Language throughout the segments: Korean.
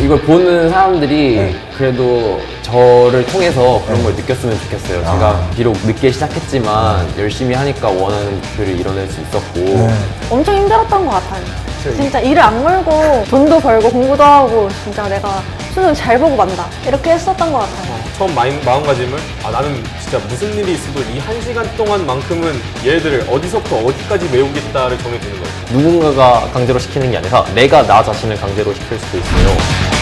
이걸 보는 사람들이 그래도 저를 통해서 그런 걸 느꼈으면 좋겠어요. 제가 비록 늦게 시작했지만 열심히 하니까 원하는 목표를 이뤄낼 수 있었고 엄청 힘들었던 것 같아요. 진짜 일을 악물고 돈도 벌고 공부도 하고 진짜 내가 수능 잘 보고 만다 이렇게 했었던 것 같아요. 처음 마음가짐을 나는 진짜 무슨 일이 있어도 이 1시간 동안만큼은 얘들을 어디서부터 어디까지 외우겠다를 정해두는 거예요. 누군가가 강제로 시키는 게 아니라 내가 나 자신을 강제로 시킬 수도 있어요.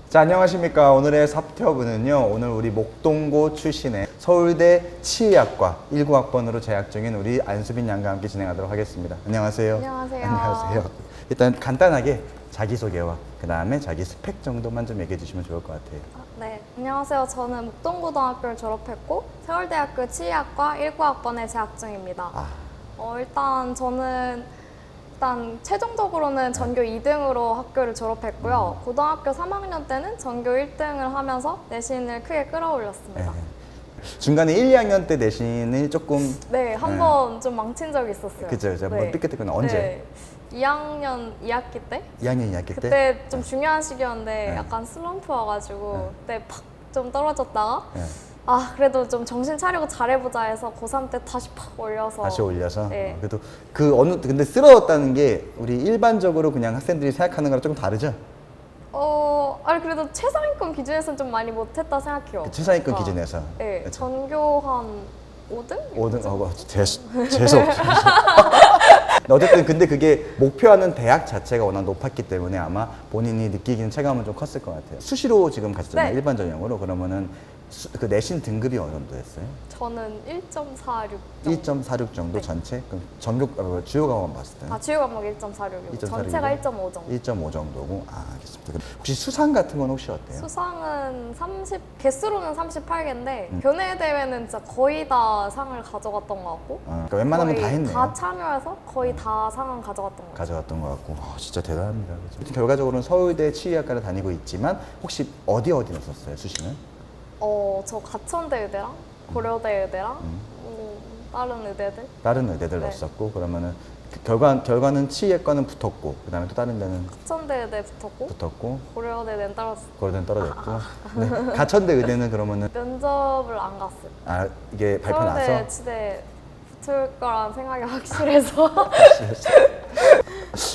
자, 안녕하십니까. 오늘의 삽튜브는요, 오늘 우리 목동고 출신의 서울대 치의학과 19학번으로 재학 중인 우리 안수빈 양과 함께 진행하도록 하겠습니다. 안녕하세요. 안녕하세요. 안녕하세요. 일단 간단하게 자기소개와 그 다음에 자기 스펙 정도만 좀 얘기해 주시면 좋을 것 같아요. 네, 안녕하세요. 저는 목동고등학교를 졸업했고 서울대학교 치의학과 19학번에 재학 중입니다. 일단 저는 최종적으로는 전교 2등으로 학교를 졸업했고요. 고등학교 3학년 때는 전교 1등을 하면서 내신을 크게 끌어올렸습니다. 중간에 1, 2학년 때 내신을 조금 네, 한 번 좀 망친 적이 있었어요. 그죠, 뭐 네. 삐끗했거나 언제? 네, 2학년 2학기 때? 2학년 2학기 때? 그때 좀 중요한 시기였는데 네. 약간 슬럼프 와가지고 그때 팍 좀 떨어졌다가 네. 그래도 좀 정신 차리고 잘해보자 해서 고3 때 다시 팍 올려서 다시 올려서? 네. 그래도 근데 쓰러웠다는 게 우리 일반적으로 그냥 학생들이 생각하는 거랑 조금 다르죠? 아니 그래도 최상위권 기준에서는 좀 많이 못했다 생각해요. 그 최상위권 그러니까, 기준에서? 네, 전교 한 5등? 5등? 재수없죠. 어쨌든 근데 그게 목표하는 대학 자체가 워낙 높았기 때문에 아마 본인이 느끼기는 체감은 좀 컸을 것 같아요. 수시로 지금 갔잖아요. 네. 일반 전형으로. 그러면은 그 내신 등급이 어느 정도 됐어요? 저는 1.46 1.46 정도 네. 전체? 그럼 주요 과목만 봤을 때는? 주요 과목 1.46이고 1.46 이고? 전체가 1.5 정도. 1.5 정도고. 알겠습니다. 그럼 혹시 수상 같은 건 혹시 어때요? 수상은 개수로는 38개인데 교내 대회는 진짜 거의 다 상을 가져갔던 것 같고 그러니까 웬만하면 다 거의 했네요. 다 참여해서 거의 다 상은 가져갔던 것 같아요. 가져갔던 것 같고. 진짜 대단합니다. 그렇죠? 결과적으로는 서울대 치의학과를 다니고 있지만 혹시 어디 넣었었어요, 수시는? 저 가천대 의대랑 고려대 의대랑 다른 의대들. 다른 의대들 네. 넣었었고 그러면은 결과는 치의학과는 붙었고 그 다음에 또 다른 데는 가천대 의대 붙었고 고려대는 고려대는 떨어졌어요. 떨어졌고 네. 가천대 의대는 그러면은 면접을 안 갔어요. 이게 발표 서울대 나서 치대 붙을 거란 생각이 확실해서.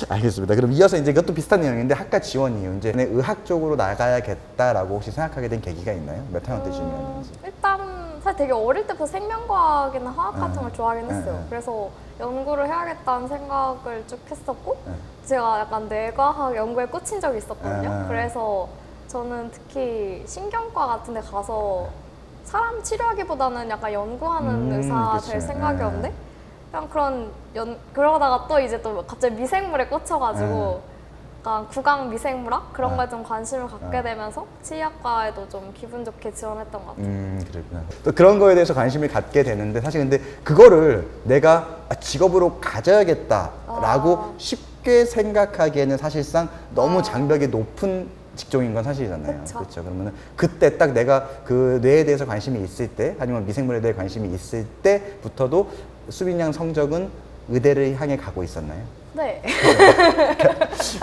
알겠습니다. 그럼 이어서 이제 이것도 비슷한 내용인데 학과 지원 이유 이제 의학 쪽으로 나가야겠다라고 혹시 생각하게 된 계기가 있나요? 몇 학년 때쯤이었는지? 일단 사실 되게 어릴 때부터 생명과학이나 화학 같은 걸 좋아하긴 했어요. 그래서 연구를 해야겠다는 생각을 쭉 했었고 제가 약간 뇌과학 연구에 꽂힌 적이 있었거든요. 그래서 저는 특히 신경과 같은 데 가서 사람 치료하기보다는 약간 연구하는 의사 그치. 될 생각이었는데 그냥 그러다가 또 이제 또 갑자기 미생물에 꽂혀가지고 약간 구강 미생물학 그런 거에 좀 관심을 갖게 되면서 치의학과에도 좀 기분 좋게 지원했던 것 같아요. 그랬구나. 또 그런 거에 대해서 관심을 갖게 되는데 사실 근데 그거를 내가 직업으로 가져야겠다라고 쉽게 생각하기에는 사실상 너무 장벽이 높은 직종인 건 사실이잖아요. 그쵸. 그렇죠. 그러면은 그때 딱 내가 그 뇌에 대해서 관심이 있을 때 아니면 미생물에 대해 관심이 있을 때부터도 수빈 양 성적은 의대를 향해 가고 있었나요? 네.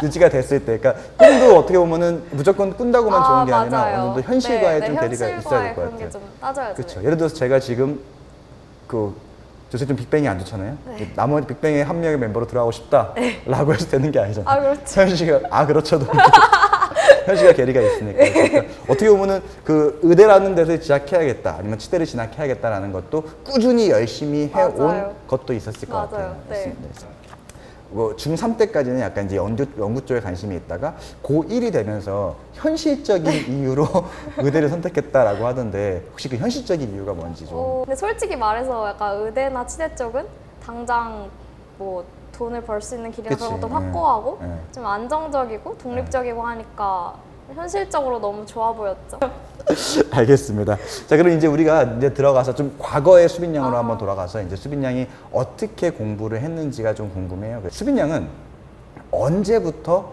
유지가 됐을 때, 그러니까 꿈도 어떻게 보면은 무조건 꾼다고만 좋은 게 아니라 맞아요. 어느 정도 현실과의 네, 좀 대리가 현실과의 있어야 될 것 그런 같아요. 게 좀 따져야죠. 그렇죠. 네. 예를 들어서 제가 지금 요새 좀 빅뱅이 안 좋잖아요. 나머지 빅뱅의 한 명의 멤버로 들어가고 싶다라고 해서 되는 게 아니잖아요. 그렇죠. 현실가 그렇죠도 현실과 괴리가 있으니까. 그러니까 어떻게 보면은 그 의대라는 데서 진학해야겠다, 아니면 치대를 진학해야겠다라는 것도 꾸준히 열심히 해온 맞아요. 것도 있었을 것 같아요. 맞아요. 네. 중3 때까지는 약간 이제 연구 쪽에 관심이 있다가 고1이 되면서 현실적인 이유로 의대를 선택했다라고 하던데 혹시 그 현실적인 이유가 뭔지 좀. 근데 솔직히 말해서 약간 의대나 치대 쪽은 당장 뭐 돈을 벌 수 있는 길이나 그런 것도 확고하고 좀 안정적이고 독립적이고 하니까 현실적으로 너무 좋아 보였죠. 알겠습니다. 자, 그럼 이제 우리가 이제 들어가서 좀 과거의 수빈 양으로 한번 돌아가서 이제 수빈 양이 어떻게 공부를 했는지가 좀 궁금해요. 수빈 양은 언제부터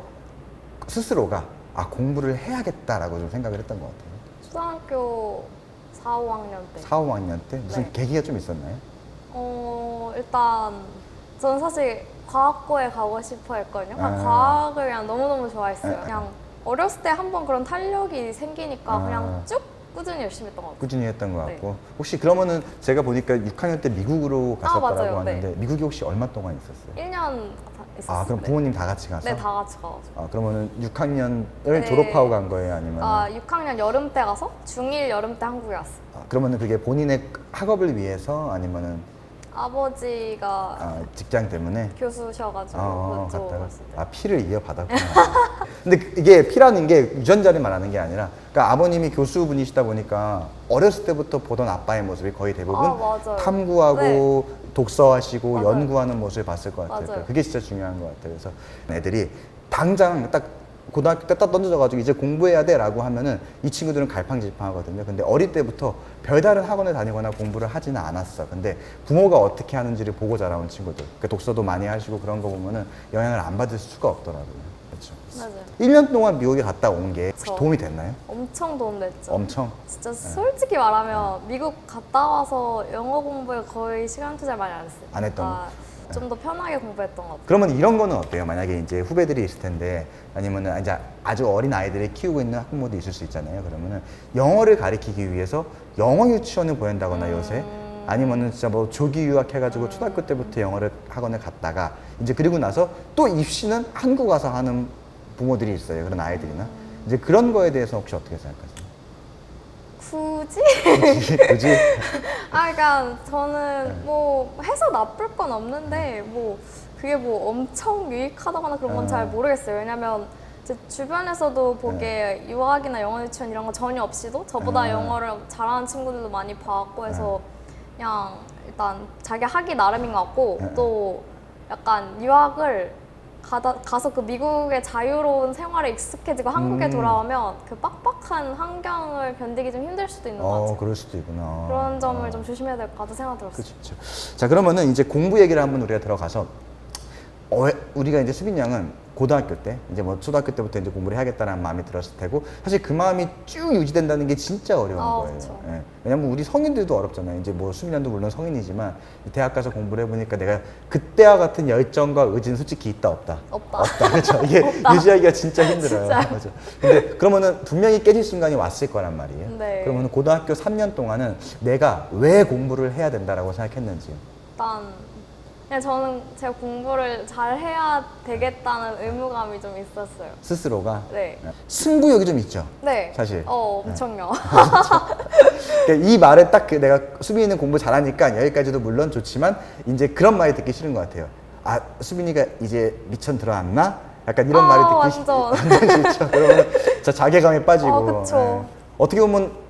스스로가 공부를 해야겠다라고 좀 생각을 했던 것 같아요? 초등학교 4, 5학년 때. 4, 5학년 때 무슨 네. 계기가 좀 있었나요? 일단 저는 사실 과학고에 가고 싶어 했거든요. 아. 과학을 그냥 너무너무 좋아했어요. 아. 그냥 어렸을 때 한번 그런 탄력이 생기니까 아. 그냥 쭉 꾸준히 열심히 했던 것 같아요. 꾸준히 했던 것 네. 같고 혹시 그러면은 제가 보니까 6학년 때 미국으로 갔었다라고 맞아요. 하는데 네. 미국에 혹시 얼마 동안 있었어요? 1년 있었어요. 그럼 네. 부모님 다 같이 가서? 네, 다 같이 가가지고. 그러면은 6학년을 네. 졸업하고 간 거예요? 아니면? 6학년 여름 때 가서 중1 여름 때 한국에 왔어요. 그러면은 그게 본인의 학업을 위해서 아니면은 아버지가 직장 때문에? 교수셔가지고 그쪽 갔다가 갔을 때. 피를 이어받았구나. 근데 이게 피라는 게 유전자를 말하는 게 아니라, 그러니까 아버님이 교수분이시다 보니까 어렸을 때부터 보던 아빠의 모습이 거의 대부분 맞아요. 탐구하고 독서하시고 맞아요. 연구하는 모습을 봤을 것 같아요. 맞아요. 그게 진짜 중요한 것 같아요. 그래서 애들이 당장 딱 고등학교 때 딱 던져져가지고 이제 공부해야 돼라고 하면은 이 친구들은 갈팡질팡하거든요. 근데 어릴 때부터 별다른 학원을 다니거나 공부를 하지는 않았어. 근데 부모가 어떻게 하는지를 보고 자라온 친구들. 그러니까 독서도 많이 하시고 그런 거 보면은 영향을 안 받을 수가 없더라고요. 그렇죠. 맞아요. 1년 동안 미국에 갔다 온 게 혹시 그쵸. 도움이 됐나요? 엄청 도움됐죠. 엄청. 진짜 솔직히 말하면 미국 갔다 와서 영어 공부에 거의 시간 투자를 많이 안 했어요. 안 했던 좀 더 편하게 공부했던 것 같아요. 그러면 이런 거는 어때요? 만약에 이제 후배들이 있을 텐데 아니면은 이제 아주 어린 아이들을 키우고 있는 학부모도 있을 수 있잖아요. 그러면은 영어를 가르치기 위해서 영어 유치원을 보낸다거나 요새 아니면은 진짜 뭐 조기 유학해가지고 초등학교 때부터 영어를 학원을 갔다가 이제 그리고 나서 또 입시는 한국 와서 하는 부모들이 있어요. 그런 아이들이나 이제 그런 거에 대해서 혹시 어떻게 생각하세요? 굳이? 굳이? 그러니까 저는 뭐 해서 나쁠 건 없는데 뭐 그게 뭐 엄청 유익하다거나 그런 건 잘 모르겠어요. 왜냐면 제 주변에서도 보기에 유학이나 영어 유치원 이런 거 전혀 없이도 저보다 영어를 잘하는 친구들도 많이 봤고 해서 그냥 일단 자기 하기 나름인 것 같고 또 약간 유학을 가서 그 미국의 자유로운 생활에 익숙해지고 한국에 돌아오면 그 빡빡한 환경을 견디기 좀 힘들 수도 있는 것 같아요. 그럴 수도 있구나. 그런 점을 좀 조심해야 될 것 같다 생각 들었어요. 그렇죠. 자, 그러면은 이제 공부 얘기를 한번 우리가 들어가서 우리가 이제 수빈 양은 고등학교 때 이제 뭐 초등학교 때부터 이제 공부를 해야겠다는 마음이 들었을 테고 사실 그 마음이 쭉 유지된다는 게 진짜 어려운 거예요. 그쵸. 예. 왜냐면 우리 성인들도 어렵잖아요. 이제 뭐 수빈 양도 물론 성인이지만 대학 가서 공부를 해보니까 내가 그때와 같은 열정과 의지는 솔직히 있다 없다. 없다. 그렇죠. 이게 유지하기가 진짜 힘들어요. 진짜요. 맞아. 근데 그러면은 분명히 깨질 순간이 왔을 거란 말이에요. 네. 그러면은 고등학교 3년 동안은 내가 왜 공부를 해야 된다라고 생각했는지. 일단 그냥 저는 제가 공부를 잘 해야 되겠다는 의무감이 좀 있었어요. 스스로가. 네. 승부욕이 좀 있죠. 네. 사실. 엄청요. 그러니까 이 말에 딱 내가 수빈이는 공부 잘하니까 여기까지도 물론 좋지만 이제 그런 말이 듣기 싫은 것 같아요. 수빈이가 이제 미천 들어왔나? 약간 이런 말이 듣기 완전. 완전 싫죠. 그러면 저 자괴감에 빠지고. 그쵸. 어떻게 보면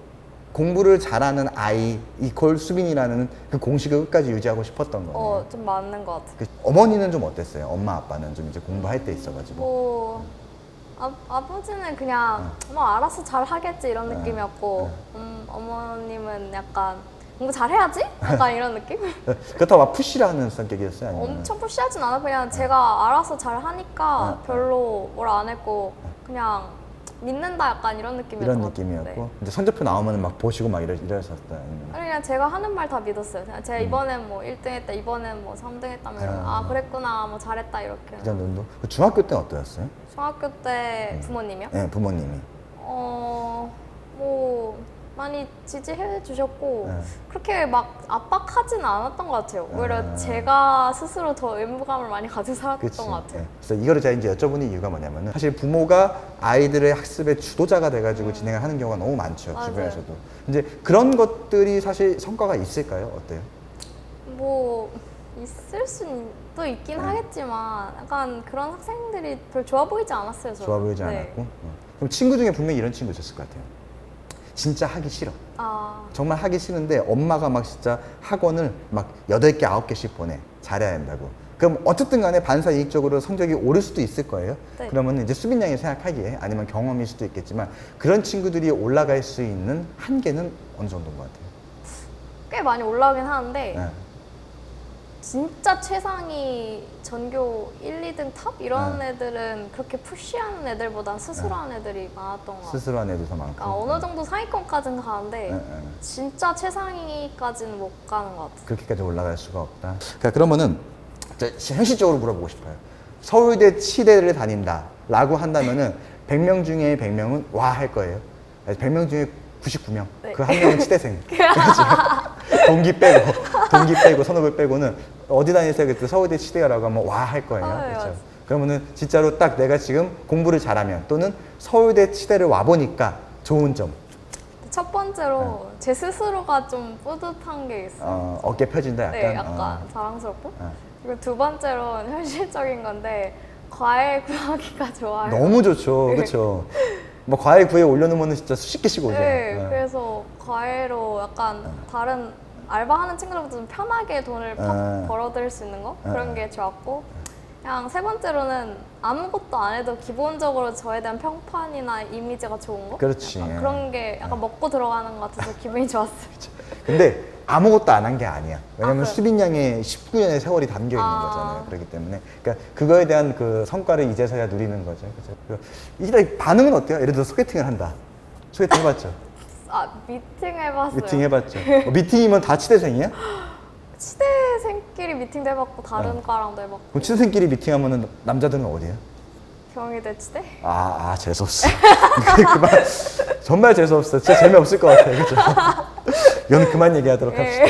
공부를 잘하는 아이 이퀄 수빈이라는 그 공식을 끝까지 유지하고 싶었던 거예요. 좀 맞는 것 같아요. 어머니는 좀 어땠어요? 엄마 아빠는 좀 이제 공부할 때 있어가지고. 뭐 아버지는 그냥 뭐 알아서 잘 하겠지 이런 느낌이었고 어머님은 약간 공부 잘 해야지? 약간 이런 느낌? 그렇다고 막 푸시를 하는 성격이었어요? 아니면? 엄청 푸시하진 않아. 그냥 제가 알아서 잘 하니까 별로 뭐라 안 했고 그냥 믿는다 약간 이런 느낌이었던 이런 것 같아요. 느낌이었고 네. 이제 성적표 나오면 막 보시고 막 이러셨어요? 아니면? 아니 그냥 제가 하는 말 다 믿었어요. 그냥 제가 이번엔 뭐 1등 했다, 이번엔 뭐 3등 했다면 그랬구나, 뭐 잘했다 이렇게. 그 정도? 중학교 때는 어떠셨어요? 중학교 때 부모님이요? 네, 부모님이. 뭐 많이 지지해 주셨고 네. 그렇게 막 압박하지는 않았던 것 같아요. 오히려 제가 스스로 더 의무감을 많이 가지고 살았던 그치. 것 같아요. 네. 그래서 이거를 제가 이제 여쭤보는 이유가 뭐냐면은 사실 부모가 아이들의 학습의 주도자가 돼가지고 진행을 하는 경우가 너무 많죠. 맞아요. 주변에서도. 이제 그런 것들이 사실 성과가 있을까요? 어때요? 뭐 있을 수도 있긴 하겠지만 약간 그런 학생들이 별 좋아 보이지 않았어요. 저는. 좋아 보이지 네. 않았고. 그럼 친구 중에 분명히 이런 친구 있었을 것 같아요. 진짜 하기 싫어. 정말 하기 싫은데 엄마가 막 진짜 학원을 막 8개, 9개씩 보내. 잘해야 된다고. 그럼 어쨌든 간에 반사이익적으로 성적이 오를 수도 있을 거예요. 네. 그러면 이제 수빈 양이 생각하기에 아니면 경험일 수도 있겠지만 그런 친구들이 올라갈 수 있는 한계는 어느 정도인 것 같아요? 꽤 많이 올라오긴 하는데 네. 진짜 최상위 전교 1, 2등 탑 이런 네. 애들은 그렇게 푸시하는 애들보단 스스로 하는 애들이 많았던 것 같아요. 스스로 한 애도 더 많고. 그러니까 어느 정도 상위권까지는 가는데 네, 네. 진짜 최상위까지는 못 가는 것 같아요. 그렇게까지 올라갈 수가 없다. 그러면은 현실적으로 물어보고 싶어요. 서울대 치대를 다닌다라고 한다면은 100명 중에 100명은 와 할 거예요. 100명 중에 99명. 네. 그 한 명은 치대생. 동기 빼고 선후배 빼고는 어디 다니세요? 그때 서울대 치대라고 하면 와 할 거예요. 네, 그렇죠. 맞아요. 그러면은 진짜로 딱 내가 지금 공부를 잘하면 또는 서울대 치대를 와 보니까 좋은 점. 첫 번째로 제 스스로가 좀 뿌듯한 게 있어요. 어깨 펴진다 약간. 네, 약간 자랑스럽고. 어. 그리고 두 번째로는 현실적인 건데 과외 구하기가 좋아요. 너무 좋죠. 그렇죠. 뭐 과외 구에 올려놓으면 진짜 수십 개씩 오죠. 네, 네. 그래서 과외로 약간 다른 알바하는 친구들보다 좀 편하게 돈을 팍 벌어들일 수 있는 거 그런 게 좋았고, 그냥 세 번째로는 아무것도 안 해도 기본적으로 저에 대한 평판이나 이미지가 좋은 거. 그렇지. 약간 그런 게 약간 먹고 들어가는 것 같아서 기분이 좋았어요. 근데 아무것도 안 한 게 아니야. 왜냐면 그래요? 수빈 양의 19년의 세월이 담겨 있는 거잖아요. 그렇기 때문에. 그러니까 그거에 대한 그 성과를 이제서야 누리는 거죠. 그렇죠? 이제 반응은 어때요? 예를 들어 소개팅을 한다. 소개팅 해봤죠? 아, 미팅 해봤어요. 미팅 해봤죠? 미팅이면 다 치대생이야? 치대생끼리 미팅도 해봤고 다른 과랑도 해봤고. 그럼 치대생끼리 미팅하면은 남자들은 어디야? 경희대 치대? 재수없어. 그만. 정말 재수없어. 진짜 재미없을 것 같아요. 그죠? 이건 그만 얘기하도록 합시다.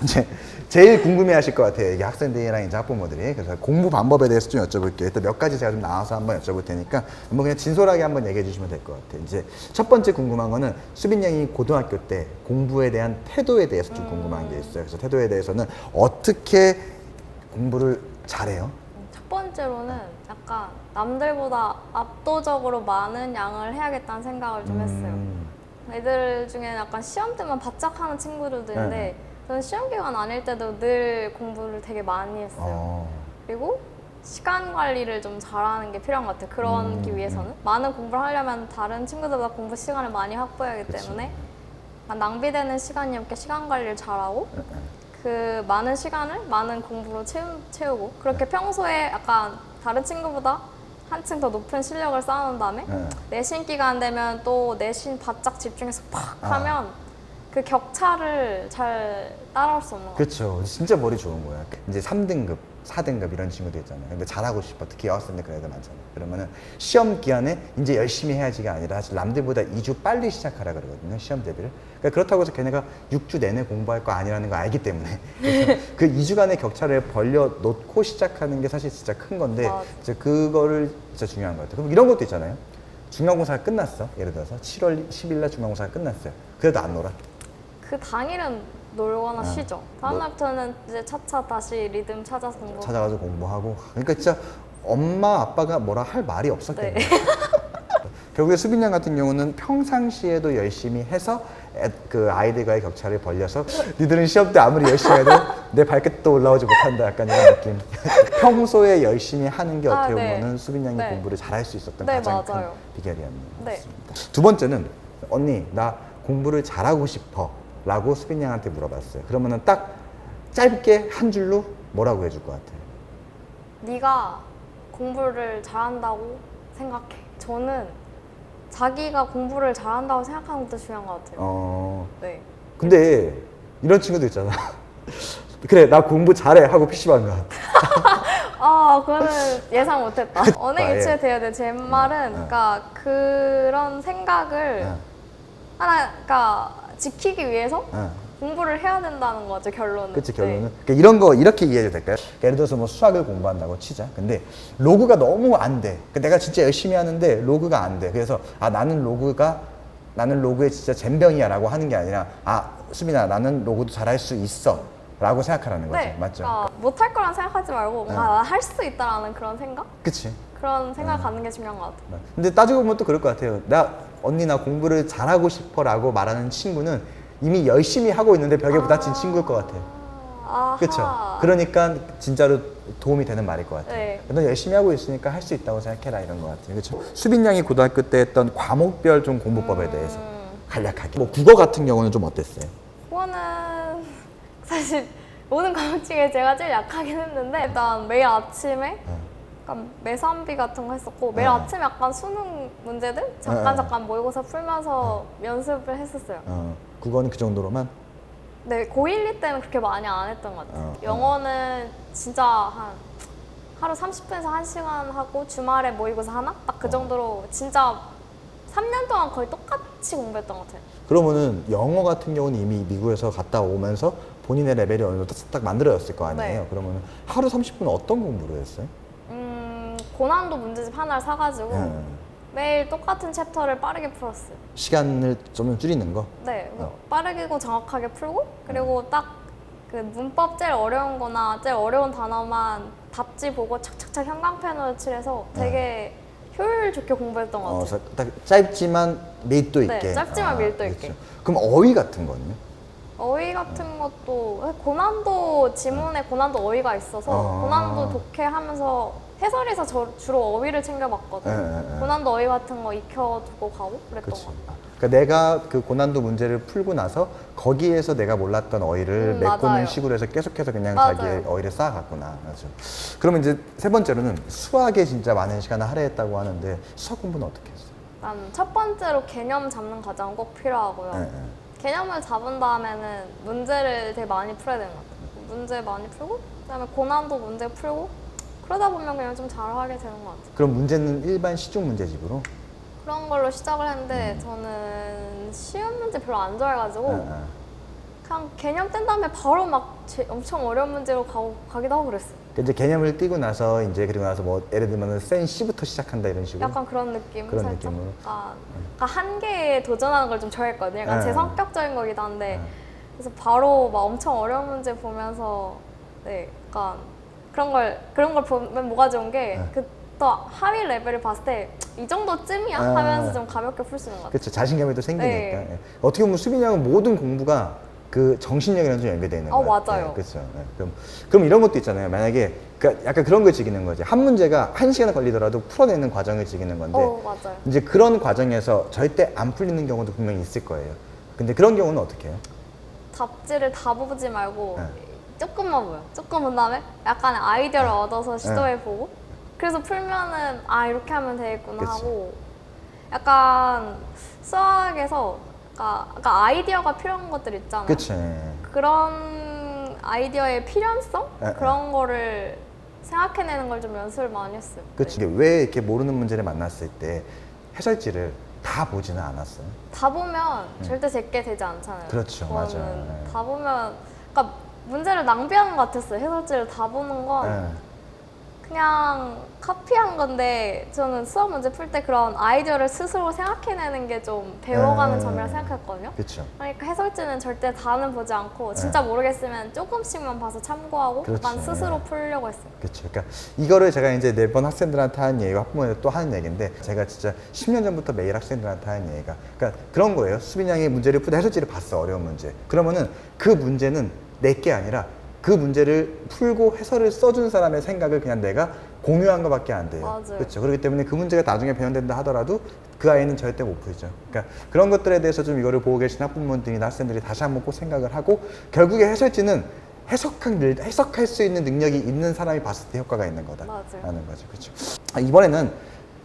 이제 제일 궁금해하실 것 같아요. 이게 학생들이랑 이제 학부모들이. 그래서 공부 방법에 대해서 좀 여쭤볼게요. 일단 몇 가지 제가 좀 나와서 한번 여쭤볼 테니까 한번 그냥 진솔하게 한번 얘기해 주시면 될 것 같아요. 이제 첫 번째 궁금한 거는 수빈 양이 고등학교 때 공부에 대한 태도에 대해서 좀 궁금한 게 있어요. 그래서 태도에 대해서는 어떻게 공부를 잘해요? 첫 번째로는 약간 남들보다 압도적으로 많은 양을 해야겠다는 생각을 좀 했어요. 애들 중에 약간 시험 때만 바짝 하는 친구들도 있는데 네. 저는 시험 기간 아닐 때도 늘 공부를 되게 많이 했어요. 그리고 시간 관리를 좀 잘하는 게 필요한 것 같아요. 그러기 위해서는 많은 공부를 하려면 다른 친구들보다 공부 시간을 많이 확보해야 하기 때문에 낭비되는 시간이 없게 시간 관리를 잘하고 그 많은 시간을 많은 공부로 채우고 그렇게 평소에 약간 다른 친구보다 한층 더 높은 실력을 쌓아놓은 다음에 내신 기간 되면 또 내신 바짝 집중해서 팍 하면 그 격차를 잘 따라올 수 없는 것 같아요. 그렇죠. 진짜 머리 좋은 거야. 이제 3등급, 4등급 이런 친구들 있잖아요. 근데 잘하고 싶어. 특히 여학생들 그런 애들 많잖아요. 그러면은 시험 기간에 이제 열심히 해야지가 아니라 사실 남들보다 2주 빨리 시작하라 그러거든요. 시험 대비를. 그러니까 그렇다고 해서 걔네가 6주 내내 공부할 거 아니라는 거 알기 때문에 그래서 그 2주간의 격차를 벌려 놓고 시작하는 게 사실 진짜 큰 건데 맞아. 이제 그거를 진짜 중요한 것 같아요. 그럼 이런 것도 있잖아요. 중간고사가 끝났어. 예를 들어서 7월 10일 날 중간고사가 끝났어요. 그래도 안 놀아. 그 당일은 놀거나 쉬죠. 다음 날부터는 이제 차차 다시 리듬 찾아서 공부. 찾아가서 공부하고. 그러니까 진짜 엄마 아빠가 뭐라 할 말이 없었겠네. 네. 결국에 수빈 양 같은 경우는 평상시에도 열심히 해서 그 아이들과의 격차를 벌려서 니들은 시험 때 아무리 열심히 해도 내 발끝도 올라오지 못한다 약간 이런 느낌. 평소에 열심히 하는 게 어떻게 네. 보면은 수빈 양이 네. 공부를 잘할 수 있었던 네, 가장 맞아요. 큰 비결이었네요. 네. 맞습니다. 두 번째는 언니 나 공부를 잘하고 싶어 라고 수빈 양한테 물어봤어요. 그러면은 딱 짧게 한 줄로 뭐라고 해줄 것 같아요? 네가 공부를 잘한다고 생각해. 저는 자기가 공부를 잘한다고 생각하는 것도 중요한 것 같아요. 네. 근데 이런 친구도 있잖아. 그래 나 공부 잘해 하고 PC방 가. 아, 그거는 예상 못했다. 언행 예. 일치에 돼야 돼. 제 말은, 그러니까 그런 생각을 그러니까 지키기 위해서 공부를 해야 된다는 거죠, 결론은. 그치 결론은. 네. 그러니까 이런 거 이렇게 이해해도 될까요? 예를 들어서 뭐 수학을 공부한다고 치자. 근데 로그가 너무 안 돼. 그러니까 내가 진짜 열심히 하는데 로그가 안 돼. 그래서 나는 로그에 진짜 젬병이야라고 하는 게 아니라 수빈아 나는 로그도 잘할 수 있어. 라고 생각하라는 거죠. 네. 맞죠? 그러니까 못할 거란 생각하지 말고 뭔가 할 수 있다라는 그런 생각? 그치. 그런 생각 갖는 게 중요한 것 같아요. 근데 따지고 보면 또 그럴 것 같아요. 언니 나 공부를 잘하고 싶어 라고 말하는 친구는 이미 열심히 하고 있는데 벽에 부딪힌 친구일 것 같아요. 아하. 그렇죠. 그러니까 진짜로 도움이 되는 말일 것 같아요. 네. 너 열심히 하고 있으니까 할 수 있다고 생각해라 이런 것 같아요. 그렇죠. 수빈 양이 고등학교 때 했던 과목별 좀 공부법에 대해서 간략하게. 뭐 국어 같은 경우는 좀 어땠어요? 그거는 사실 모든 과목 중에 제가 제일 약하긴 했는데 일단 매일 아침에 약간 매산비 같은 거 했었고 매일 아침에 약간 수능 문제들 잠깐 모의고사 풀면서 연습을 했었어요. 국어는 그 정도로만? 네, 고1, 2 때는 그렇게 많이 안 했던 것 같아요. 어. 영어는 진짜 한 하루 30분에서 1시간 하고 주말에 모의고사 하나? 딱 그 정도로 진짜 3년 동안 거의 똑같이 공부했던 것 같아요. 그러면은 영어 같은 경우는 이미 미국에서 갔다 오면서 본인의 레벨이 어느 정도 딱 만들어졌을 거 아니에요? 네. 그러면은 하루 30분 어떤 공부를 했어요? 고난도 문제집 하나를 사가지고 네. 매일 똑같은 챕터를 빠르게 풀었어요. 시간을 좀 줄이는 거? 네, 빠르고 정확하게 풀고 그리고 딱 그 문법 제일 어려운 거나 제일 어려운 단어만 답지 보고 착착착 형광펜으로 칠해서 되게 효율 좋게 공부했던 것 같아요. 그래서 딱 짧지만 밀도 있게. 네, 짧지만 밀도 있게. 그렇죠. 그럼 어휘 같은 거는요? 어휘 같은 것도 고난도 지문에 고난도 어휘가 있어서 고난도 독해하면서 해설에서 주로 어휘를 챙겨봤거든요. 고난도 어휘 같은 거 익혀두고 가고 그랬던 그렇지. 것 같아요. 그러니까 내가 그 고난도 문제를 풀고 나서 거기에서 내가 몰랐던 어휘를 메꾸는 맞아요. 식으로 해서 계속해서 그냥 맞아요. 자기의 어휘를 쌓아갔구나. 맞아. 그러면 이제 세 번째로는 수학에 진짜 많은 시간을 할애했다고 하는데 수학 공부는 어떻게 했어요? 난 첫 번째로 개념 잡는 과정은 꼭 필요하고요. 네, 네. 개념을 잡은 다음에는 문제를 되게 많이 풀어야 되는 것 같아요. 문제 많이 풀고 그다음에 고난도 문제 풀고 그러다 보면 그냥 좀 잘하게 되는 것 같아요. 그럼 문제는 일반 시중 문제집으로? 그런 걸로 시작을 했는데 저는 쉬운 문제 별로 안 좋아해가지고 네, 네. 그냥 개념 뗀 다음에 바로 막 엄청 어려운 문제로 가기도 하고 그랬어요. 그러니까 이제 개념을 띄고 나서 이제 그리고 나서 뭐 예를 들면 센 C부터 시작한다 이런 식으로? 약간 그런 느낌 그런 살짝. 느낌으로? 약간 한계에 도전하는 걸 좀 좋아했거든요. 약간 네. 제 성격적인 거기도 한데 그래서 바로 막 엄청 어려운 문제 보면서 네, 약간 그런 걸 보면 뭐가 좋은 게 또 하위 레벨을 봤을 때 이 정도쯤이야 하면서 좀 가볍게 풀 수 있는 것 같아요. 그렇죠. 자신감이 또 생기니까. 네. 예. 어떻게 보면 수빈이 형은 모든 공부가 그 정신력이랑 좀 연결되어 있는 것 같아요. 맞아요. 그렇죠. 예. 그럼 이런 것도 있잖아요. 만약에 약간 그런 걸 즐기는 거지. 한 문제가 1시간 걸리더라도 풀어내는 과정을 즐기는 건데 맞아요. 이제 그런 과정에서 절대 안 풀리는 경우도 분명히 있을 거예요. 근데 그런 경우는 어떻게 해요? 답지를 다 보지 말고 네. 조금만 보여. 조금 본 다음에 약간의 아이디어를 얻어서 시도해보고 그래서 풀면은 아 이렇게 하면 되겠구나 그치. 하고 약간 수학에서 아까 아이디어가 필요한 것들 있잖아요. 그치. 그런 아이디어의 필연성? 네, 그런 거를 생각해내는 걸 좀 연습을 많이 했어요. 그치. 왜 이렇게 모르는 문제를 만났을 때 해설지를 다 보지는 않았어요? 다 보면 절대 제게 되지 않잖아요. 그렇죠. 그거는 맞아요. 네. 다 보면 그러니까 문제를 낭비하는 것 같았어요. 해설지를 다 보는 건 예. 그냥 카피한 건데 저는 수학 문제 풀 때 그런 아이디어를 스스로 생각해내는 게 좀 배워가는 점이라 생각했거든요. 그렇죠. 그러니까 해설지는 절대 다는 보지 않고 진짜 모르겠으면 조금씩만 봐서 참고하고 그렇지. 난 스스로 풀려고 했어요. 그렇죠. 그러니까 이거를 제가 이제 매번 학생들한테 하는 얘기가 학부모한테 또 하는 얘기인데 제가 진짜 10년 전부터 매일 학생들한테 하는 얘기가 그러니까 그런 거예요. 수빈 양이 문제를 풀다 해설지를 봤어. 어려운 문제. 그러면은 그 문제는 내게 아니라 그 문제를 풀고 해설을 써준 사람의 생각을 그냥 내가 공유한 것밖에 안 돼요. 맞아요. 그렇죠. 그렇기 때문에 그 문제가 나중에 배운된다 하더라도 그 아이는 절대 못 풀죠. 그러니까 그런 것들에 대해서 좀 이거를 보고 계신 학부모들이나 학생들이 다시 한번 꼭 생각을 하고 결국에 해설지는 해석할 수 있는 능력이 있는 사람이 봤을 때 효과가 있는 거다라는 맞아요. 거죠. 그렇죠. 이번에는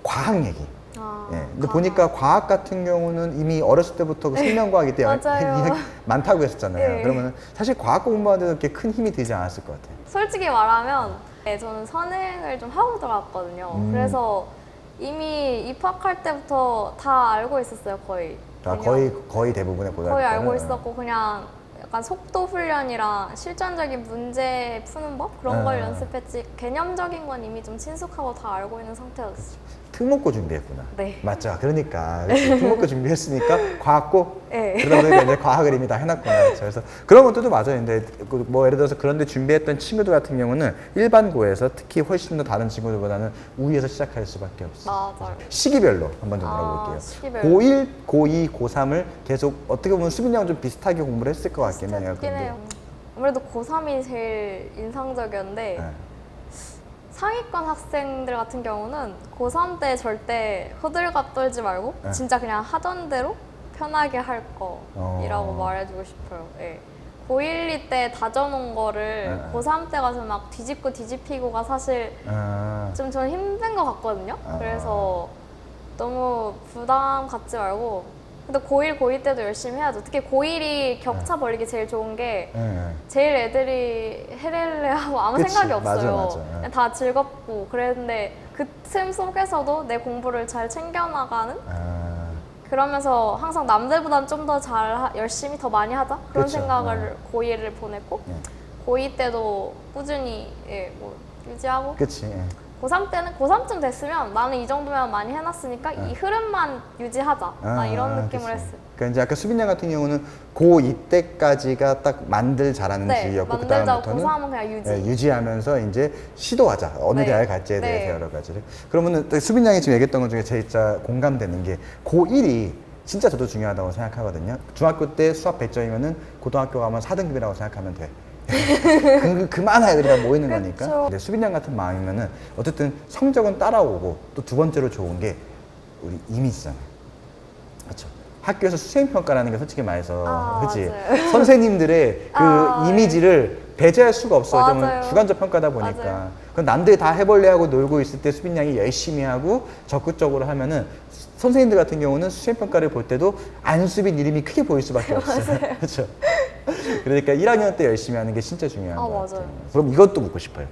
과학 얘기. 아, 예. 근데 보니까 과학 같은 경우는 이미 어렸을 때부터 그 생명과학이 때 맞아요. 많다고 했었잖아요. 네. 그러면 사실 과학 공부하는데 그렇게 큰 힘이 되지 않았을 것 같아요. 솔직히 말하면 네, 저는 선행을 좀 하고 들어갔거든요. 그래서 이미 입학할 때부터 다 알고 있었어요, 거의. 아, 그냥 거의 대부분의 고등학교 거의 알고 때는. 있었고 그냥 약간 속도 훈련이랑 실전적인 문제 푸는 법 그런 걸 연습했지 개념적인 건 이미 좀 친숙하고 다 알고 있는 상태였어요. 특목고 준비했구나. 네. 맞죠. 그러니까 특목고 준비했으니까 과학고 네. 그러다 보니까 이제 과학을 이미 다 해놨구나. 그렇죠. 그래서 그런 것들도 맞아요. 근데 뭐 예를 들어서 그런데 준비했던 친구들 같은 경우는 일반고에서 특히 훨씬 더 다른 친구들보다는 우위에서 시작할 수밖에 없어요. 맞아요. 시기별로 한번 좀 물어볼게요. 시기별로. 고1, 고2, 고3을 계속 어떻게 보면 수빈이 형은 좀 비슷하게 공부를 했을 것 같긴 해요. 비슷했긴 해요. 아무래도 고3이 제일 인상적이었는데 네. 상위권 학생들 같은 경우는 고3 때 절대 호들갑 떨지 말고 네. 진짜 그냥 하던 대로 편하게 할 거이라고 말해주고 싶어요. 예. 고1, 2 때 다져놓은 거를 네. 고3 때 가서 막 뒤집고 뒤집히고가 사실 좀 저는 힘든 것 같거든요. 그래서 너무 부담 갖지 말고 근데 고1, 고2 때도 열심히 해야죠. 특히 고1이 격차 벌리기 제일 좋은 게 제일 애들이 헤렐레하고 아무 그치, 생각이 없어요. 맞아. 그냥 다 즐겁고 그랬는데 그 틈 속에서도 내 공부를 잘 챙겨나가는 그러면서 항상 남들보단 좀 더 열심히 더 많이 하자 그런 그쵸. 생각을 고1을 보냈고 고2 때도 꾸준히 예, 뭐 유지하고 그치. 고3 때는 고3쯤 됐으면 나는 이 정도면 많이 해놨으니까 이 흐름만 유지하자 나 이런 느낌을 그치. 했어요. 그러니까 이제 아까 수빈 양 같은 경우는 고2 때까지가 딱 만들 잘하는 네, 주의였고 만들자 그다음부터는 고3은 그냥 유지. 예, 유지하면서 이제 시도하자. 어느 네. 대학에 갈지에 대해서 네. 여러 가지를. 그러면은 또 수빈 양이 지금 얘기했던 것 중에 제일 진짜 공감되는 게 고1이 진짜 저도 중요하다고 생각하거든요. 중학교 때 수학 100점이면은 고등학교 가면 4등급이라고 생각하면 돼. 그만한 애들이 다 모이는 거니까. 그쵸. 근데 수빈 양 같은 마음이면은 어쨌든 성적은 따라오고 또 두 번째로 좋은 게 우리 이미지잖아요. 그렇죠. 학교에서 수행평가라는 게 솔직히 말해서 그치 맞아요. 선생님들의 그 이미지를 배제할 수가 없어요. 맞아요. 왜냐면 주관적 평가다 보니까. 맞아요. 그럼 남들이 다 해벌레하고 놀고 있을 때 수빈 양이 열심히 하고 적극적으로 하면은 선생님들 같은 경우는 수행평가를 볼 때도 안수빈 이름이 크게 보일 수밖에 없어요. 그렇죠. 그러니까 1학년 때 열심히 하는 게 진짜 중요한 것 같아요. 맞아요. 그럼 이것도 묻고 싶어요.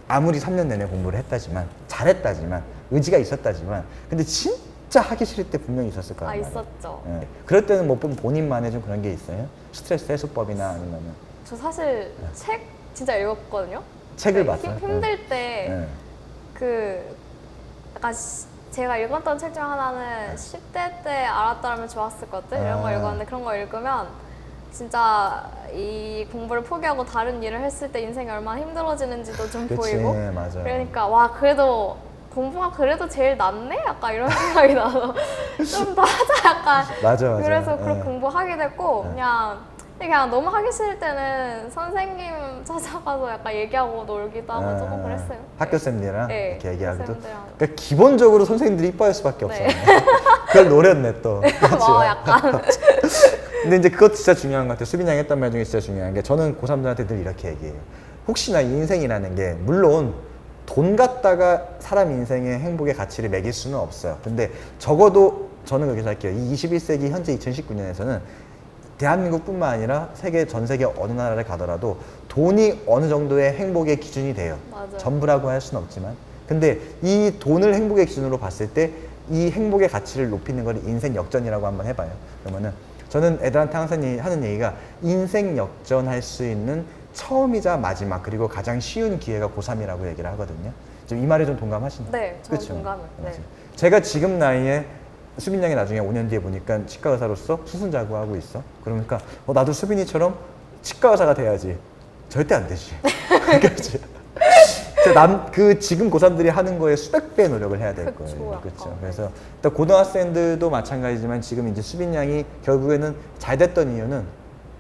아무리 3년 내내 공부를 했다지만 잘했다지만 의지가 있었다지만 근데 진짜 하기 싫을 때 분명히 있었을 거란 말이에요. 있었죠. 예. 그럴 때는 뭐 본인만의 좀 그런 게 있어요? 스트레스 해소법이나 아니면 저 사실 책 진짜 읽었거든요. 책을 네, 봤어요? 힘들 때 예. 그 약간 제가 읽었던 책 중 하나는 10대 때 알았더라면 좋았을 것들 이런 거 읽었는데 그런 거 읽으면 진짜 이 공부를 포기하고 다른 일을 했을 때 인생이 얼마나 힘들어지는지도 좀 그치, 보이고 맞아요. 그러니까 와 그래도 공부가 그래도 제일 낫네? 약간 이런 생각이 나서 좀 더 하자 약간 맞아. 그래서 그렇게 예. 공부하게 됐고 그냥 너무 하기 싫을 때는 선생님 찾아가서 약간 얘기하고 놀기도 하고 조금 그랬어요. 학교 쌤들이랑 네, 이렇게 얘기하기도. 쌤들이랑. 그러니까 기본적으로 선생님들이 이뻐할 수밖에 네. 없어요. 그걸 노렸네 또. 뭐 약간 근데 이제 그것 진짜 중요한 것 같아요. 수빈 양이 했던 말 중에 진짜 중요한 게 저는 고3들한테 늘 이렇게 얘기해요. 혹시나 이 인생이라는 게 물론 돈 갖다가 사람 인생의 행복의 가치를 매길 수는 없어요. 근데 적어도 저는 그렇게 생각해요. 이 21세기 현재 2019년에서는 대한민국뿐만 아니라 전 세계 어느 나라를 가더라도 돈이 어느 정도의 행복의 기준이 돼요. 맞아요. 전부라고 할 수는 없지만. 근데 이 돈을 행복의 기준으로 봤을 때 이 행복의 가치를 높이는 걸 인생 역전이라고 한번 해봐요. 그러면은 저는 애들한테 항상 하는 얘기가 인생 역전할 수 있는 처음이자 마지막 그리고 가장 쉬운 기회가 고3이라고 얘기를 하거든요. 지금 이 말에 좀 동감하시나요? 네, 저는 그쵸? 동감을. 네. 맞아요. 제가 지금 나이에 수빈 양이 나중에 5년 뒤에 보니까 치과 의사로서 수순자고 하고 있어. 그러니까 나도 수빈이처럼 치과 의사가 돼야지. 절대 안 되지. 그렇지. 지금 고3들이 하는 거에 수백 배 노력을 해야 될 그쵸, 거예요. 약간. 그렇죠. 그래서 일단 고등학생들도 마찬가지지만 지금 이제 수빈 양이 결국에는 잘 됐던 이유는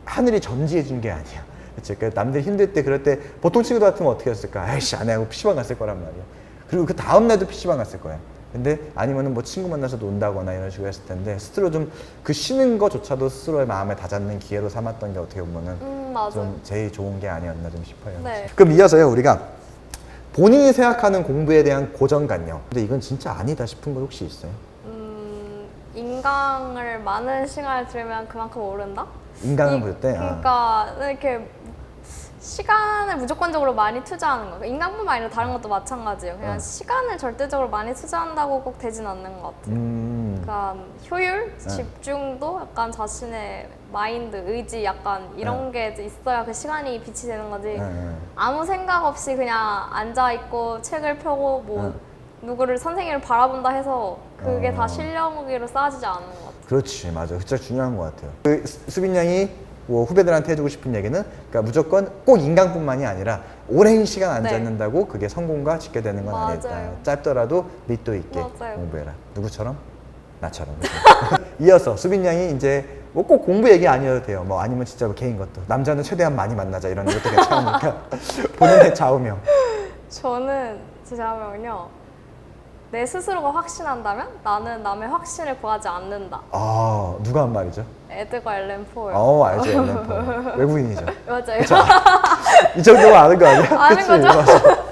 하늘이 점지해 준 게 아니야. 그렇죠. 그러니까 남들 힘들 때 그럴 때 보통 친구들 같으면 어떻게 했을까? 아이씨 안 하고 PC방 갔을 거란 말이야. 그리고 그 다음 날도 PC방 갔을 거야. 근데 아니면은 뭐 친구 만나서 논다거나 이런 식으로 했을 텐데 스스로 좀 그 쉬는 거조차도 스스로의 마음을 다잡는 기회로 삼았던 게 어떻게 보면은 맞아요. 좀 제일 좋은 게 아니었나 좀 싶어요. 네. 그럼 이어서요 우리가 본인이 생각하는 공부에 대한 고정관념. 근데 이건 진짜 아니다 싶은 거 혹시 있어요? 인강을 많은 시간을 들으면 그만큼 오른다? 인강을 볼 때? 그러니까 이렇게 시간을 무조건적으로 많이 투자하는 거. 인강뿐만 아니라 다른 것도 마찬가지예요. 그냥 시간을 절대적으로 많이 투자한다고 꼭 되진 않는 것 같아요. 그러니까 효율, 집중도 약간 자신의 마인드, 의지 약간 이런 게 있어야 그 시간이 빛이 되는 거지. 아무 생각 없이 그냥 앉아 있고 책을 펴고 뭐 누구를 선생님을 바라본다 해서 그게 다 실력으로 쌓아지지 않는 것 같아요. 그렇지, 맞아. 진짜 중요한 것 같아요. 수빈 양이 뭐 후배들한테 해주고 싶은 얘기는 그러니까 무조건 꼭 인강뿐만이 아니라 오랜 시간 앉았는다고 그게 성공과 직결되는 건 아니다. 맞아요. 짧더라도 밑도 있게 맞아요. 공부해라. 누구처럼? 나처럼. 이어서 수빈 양이 이제 뭐 꼭 공부 얘기 아니어도 돼요. 뭐 아니면 진짜 뭐 개인 것도. 남자는 최대한 많이 만나자 이런 것도 괜찮으니까. 본인의 좌우명. 저는 제 자명은요. 내 스스로가 확신한다면 나는 남의 확신을 구하지 않는다. 아, 누가 한 말이죠? 에드거 앨런 포. 알죠. 앨런 포. 외국인이죠. 맞아요. 이 정도면 아는 거 아니야? 아는 그치? 거죠. 맞아.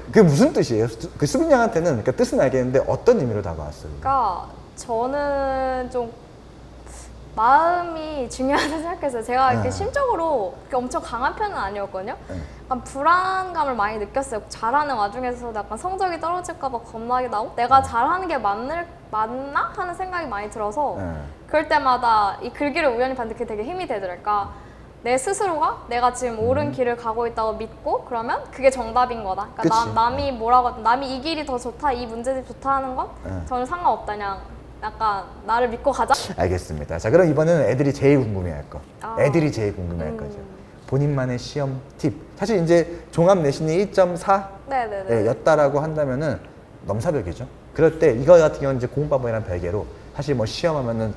그게 무슨 뜻이에요? 그 수빈 양한테는 그러니까 뜻은 알겠는데 어떤 의미로 다가왔어요? 그러니까 저는 좀 마음이 중요하다고 생각했어요. 제가 이렇게 네. 심적으로 그렇게 엄청 강한 편은 아니었거든요. 네. 약간 불안감을 많이 느꼈어요. 잘하는 와중에서도 약간 성적이 떨어질까 봐 겁나게 나고 내가 잘하는 게 맞나? 하는 생각이 많이 들어서 네. 그럴 때마다 이 글귀를 우연히 봤는데 그게 되게 힘이 되더라고요. 그러니까 내 스스로가 내가 지금 옳은 길을 가고 있다고 믿고 그러면 그게 정답인 거다. 그러니까 그치. 남이 뭐라고 하든 남이 이 길이 더 좋다, 이 문제들이 좋다 하는 건 네. 저는 상관없다. 그냥 약간 나를 믿고 가자. 알겠습니다. 자, 그럼 이번에는 애들이 제일 궁금해할 거. 아. 애들이 제일 궁금해할 거죠. 본인만의 시험 팁. 사실 이제 종합 내신이 1.4 네네네. 였다라고 한다면은 넘사벽이죠. 그럴 때 이거 같은 경우는 이제 공부방법이랑 별개로 사실 뭐 시험하면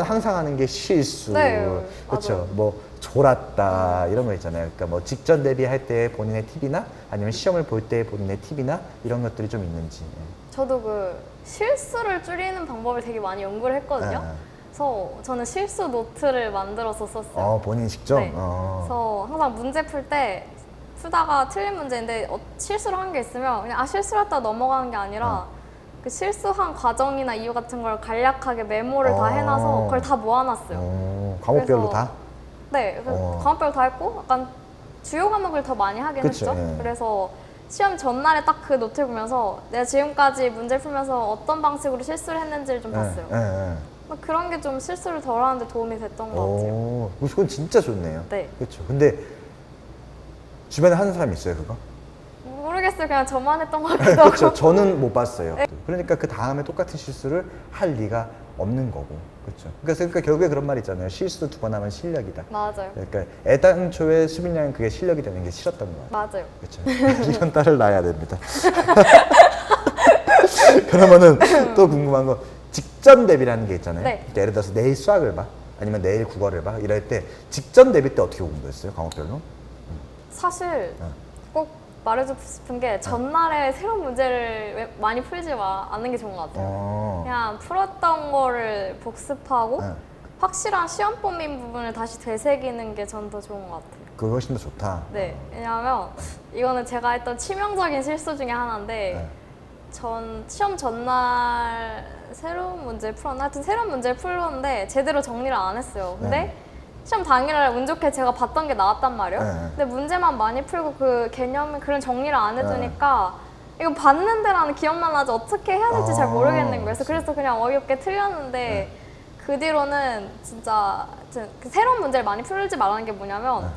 항상 하는 게 실수. 네, 그렇죠. 맞아요. 뭐 졸았다 이런 거 있잖아요. 그러니까 뭐 직전 대비할 때 본인의 팁이나 아니면 시험을 볼 때 본인의 팁이나 이런 것들이 좀 있는지. 저도 그 실수를 줄이는 방법을 되게 많이 연구를 했거든요. 네. 그래서 저는 실수 노트를 만들어서 썼어요. 본인 직접. 네. 그래서 항상 문제 풀 때 풀다가 틀린 문제인데 실수를 한 게 있으면 그냥 실수를 했다 넘어가는 게 아니라 그 실수한 과정이나 이유 같은 걸 간략하게 메모를 다 해놔서 그걸 다 모아놨어요. 과목별로 그래서- 다? 네, 그래서 과목별로 다 했고 약간 주요 과목을 더 많이 하긴 그쵸, 했죠. 예. 그래서 시험 전날에 딱 그 노트를 보면서 내가 지금까지 문제 풀면서 어떤 방식으로 실수를 했는지를 좀 봤어요. 그런 게 좀 실수를 덜 하는데 도움이 됐던 것 같아요. 그건 진짜 좋네요. 네. 그렇죠. 근데 주변에 하는 사람 있어요, 그거? 모르겠어요. 그냥 저만 했던 것 같기도 하고. 그렇죠. 저는 못 봤어요. 그러니까 그 다음에 똑같은 실수를 할 리가 없는 거고. 그렇죠. 그러니까 결국에 그런 말 있잖아요. 실수 2번 하면 실력이다. 맞아요. 그러니까 애당초에 수빈 양은 그게 실력이 되는 게 싫었던 거예요. 맞아요. 그렇죠. 이런 딸을 낳아야 됩니다. 그러면은 또 궁금한 거 직전 대비라는 게 있잖아요. 네. 그러니까 예를 들어서 내일 수학을 봐, 아니면 내일 국어를 봐. 이럴 때 직전 대비 때 어떻게 공부했어요? 과목별로? 사실 꼭 말해주고 싶은 게 전날에 새로운 문제를 많이 풀지 않는 게 좋은 것 같아요. 그냥 풀었던 거를 복습하고 확실한 시험 범인 부분을 다시 되새기는 게 전 더 좋은 것 같아요. 그거 훨씬 더 좋다. 네, 왜냐하면 이거는 제가 했던 치명적인 실수 중에 하나인데 전 시험 전날 새로운 문제를 풀었나? 하여튼 새로운 문제를 풀었는데 제대로 정리를 안 했어요. 근데 시험 당일날 운 좋게 제가 봤던 게 나왔단 말이에요. 근데 문제만 많이 풀고 그 개념 그런 정리를 안 해두니까 이거 봤는데라는 기억만 나지 어떻게 해야 될지 잘 모르겠는 거예요. 그래서 그냥 어이없게 틀렸는데 그 뒤로는 진짜 그 새로운 문제를 많이 풀지 말라는 게 뭐냐면